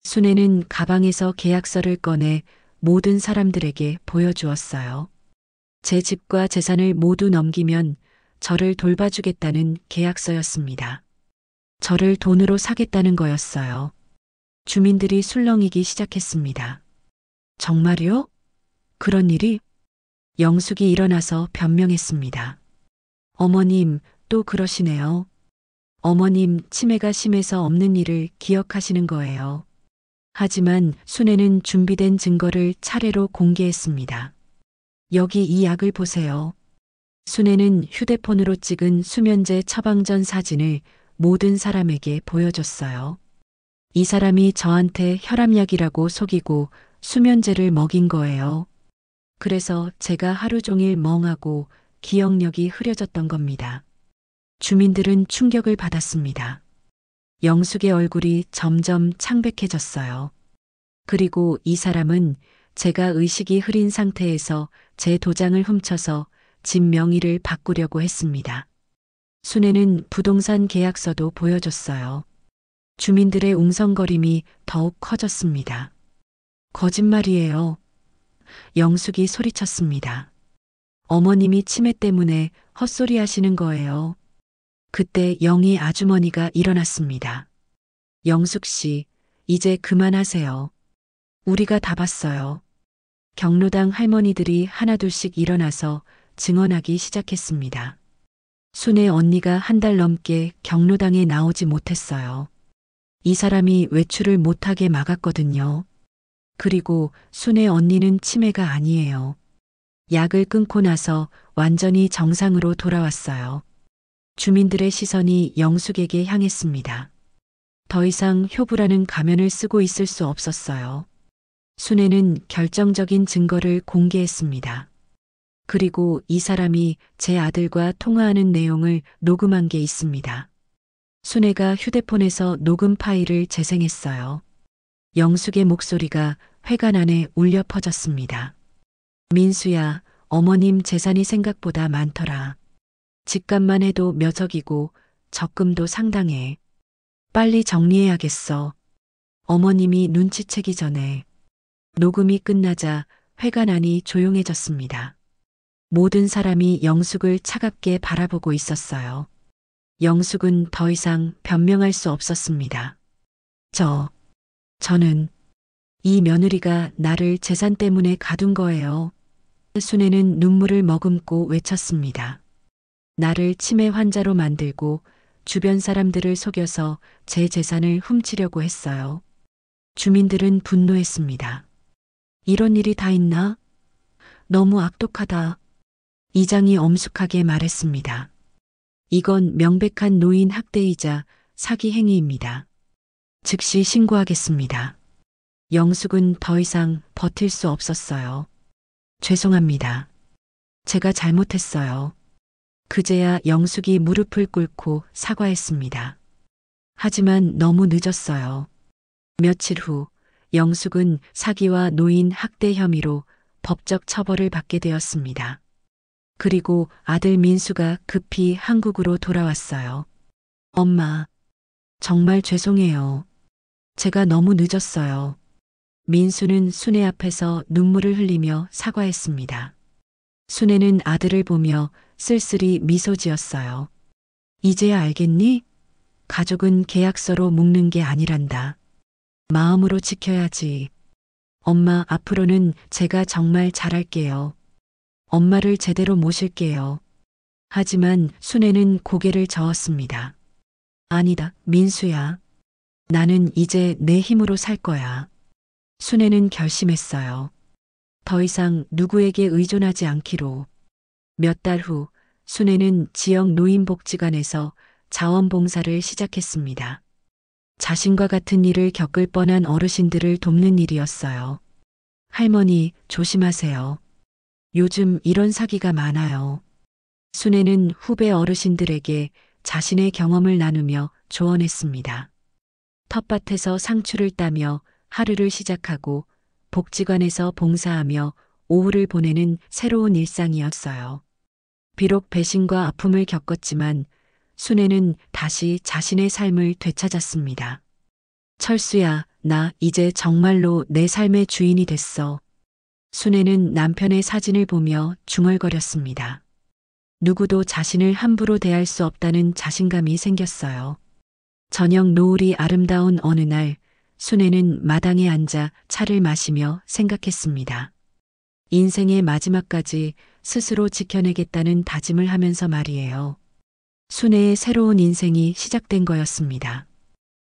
순애는 가방에서 계약서를 꺼내 모든 사람들에게 보여주었어요. 제 집과 재산을 모두 넘기면 저를 돌봐주겠다는 계약서였습니다. 저를 돈으로 사겠다는 거였어요. 주민들이 술렁이기 시작했습니다. 정말요? 그런 일이? 영숙이 일어나서 변명했습니다. 어머님, 또 그러시네요. 어머님, 치매가 심해서 없는 일을 기억하시는 거예요. 하지만 순애는 준비된 증거를 차례로 공개했습니다. 여기 이 약을 보세요. 순애는 휴대폰으로 찍은 수면제 처방 전 사진을 모든 사람에게 보여줬어요. 이 사람이 저한테 혈압약이라고 속이고 수면제를 먹인 거예요. 그래서 제가 하루 종일 멍하고 기억력이 흐려졌던 겁니다. 주민들은 충격을 받았습니다. 영숙의 얼굴이 점점 창백해졌어요. 그리고 이 사람은 제가 의식이 흐린 상태에서 제 도장을 훔쳐서 집 명의를 바꾸려고 했습니다. 순애는 부동산 계약서도 보여줬어요. 주민들의 웅성거림이 더욱 커졌습니다. 거짓말이에요. 영숙이 소리쳤습니다. 어머님이 치매 때문에 헛소리 하시는 거예요. 그때 영희 아주머니가 일어났습니다. 영숙 씨, 이제 그만하세요. 우리가 다 봤어요. 경로당 할머니들이 하나둘씩 일어나서 증언하기 시작했습니다. 순애 언니가 한 달 넘게 경로당에 나오지 못했어요. 이 사람이 외출을 못하게 막았거든요. 그리고 순애 언니는 치매가 아니에요. 약을 끊고 나서 완전히 정상으로 돌아왔어요. 주민들의 시선이 영숙에게 향했습니다. 더 이상 효부라는 가면을 쓰고 있을 수 없었어요. 순애는 결정적인 증거를 공개했습니다. 그리고 이 사람이 제 아들과 통화하는 내용을 녹음한 게 있습니다. 순애가 휴대폰에서 녹음 파일을 재생했어요. 영숙의 목소리가 회관 안에 울려 퍼졌습니다. 민수야, 어머님 재산이 생각보다 많더라. 집값만 해도 몇 억이고 적금도 상당해. 빨리 정리해야겠어. 어머님이 눈치채기 전에. 녹음이 끝나자 회관 안이 조용해졌습니다. 모든 사람이 영숙을 차갑게 바라보고 있었어요. 영숙은 더 이상 변명할 수 없었습니다. 저는 이 며느리가 나를 재산 때문에 가둔 거예요. 순애는 눈물을 머금고 외쳤습니다. 나를 치매 환자로 만들고 주변 사람들을 속여서 제 재산을 훔치려고 했어요. 주민들은 분노했습니다. 이런 일이 다 있나? 너무 악독하다. 이장이 엄숙하게 말했습니다. 이건 명백한 노인 학대이자 사기 행위입니다. 즉시 신고하겠습니다. 영숙은 더 이상 버틸 수 없었어요. 죄송합니다. 제가 잘못했어요. 그제야 영숙이 무릎을 꿇고 사과했습니다. 하지만 너무 늦었어요. 며칠 후 영숙은 사기와 노인 학대 혐의로 법적 처벌을 받게 되었습니다. 그리고 아들 민수가 급히 한국으로 돌아왔어요. 엄마, 정말 죄송해요. 제가 너무 늦었어요. 민수는 순애 앞에서 눈물을 흘리며 사과했습니다. 순애는 아들을 보며 쓸쓸히 미소 지었어요. 이제야 알겠니? 가족은 계약서로 묶는 게 아니란다. 마음으로 지켜야지. 엄마, 앞으로는 제가 정말 잘할게요. 엄마를 제대로 모실게요. 하지만 순애는 고개를 저었습니다. 아니다, 민수야. 나는 이제 내 힘으로 살 거야. 순애는 결심했어요. 더 이상 누구에게 의존하지 않기로. 몇 달 후 순애는 지역 노인복지관에서 자원봉사를 시작했습니다. 자신과 같은 일을 겪을 뻔한 어르신들을 돕는 일이었어요. 할머니, 조심하세요. 요즘 이런 사기가 많아요. 순애는 후배 어르신들에게 자신의 경험을 나누며 조언했습니다. 텃밭에서 상추를 따며 하루를 시작하고 복지관에서 봉사하며 오후를 보내는 새로운 일상이었어요. 비록 배신과 아픔을 겪었지만 순애는 다시 자신의 삶을 되찾았습니다. 철수야, 나 이제 정말로 내 삶의 주인이 됐어. 순애는 남편의 사진을 보며 중얼거렸습니다. 누구도 자신을 함부로 대할 수 없다는 자신감이 생겼어요. 저녁 노을이 아름다운 어느 날, 순애는 마당에 앉아 차를 마시며 생각했습니다. 인생의 마지막까지 스스로 지켜내겠다는 다짐을 하면서 말이에요. 순애의 새로운 인생이 시작된 거였습니다.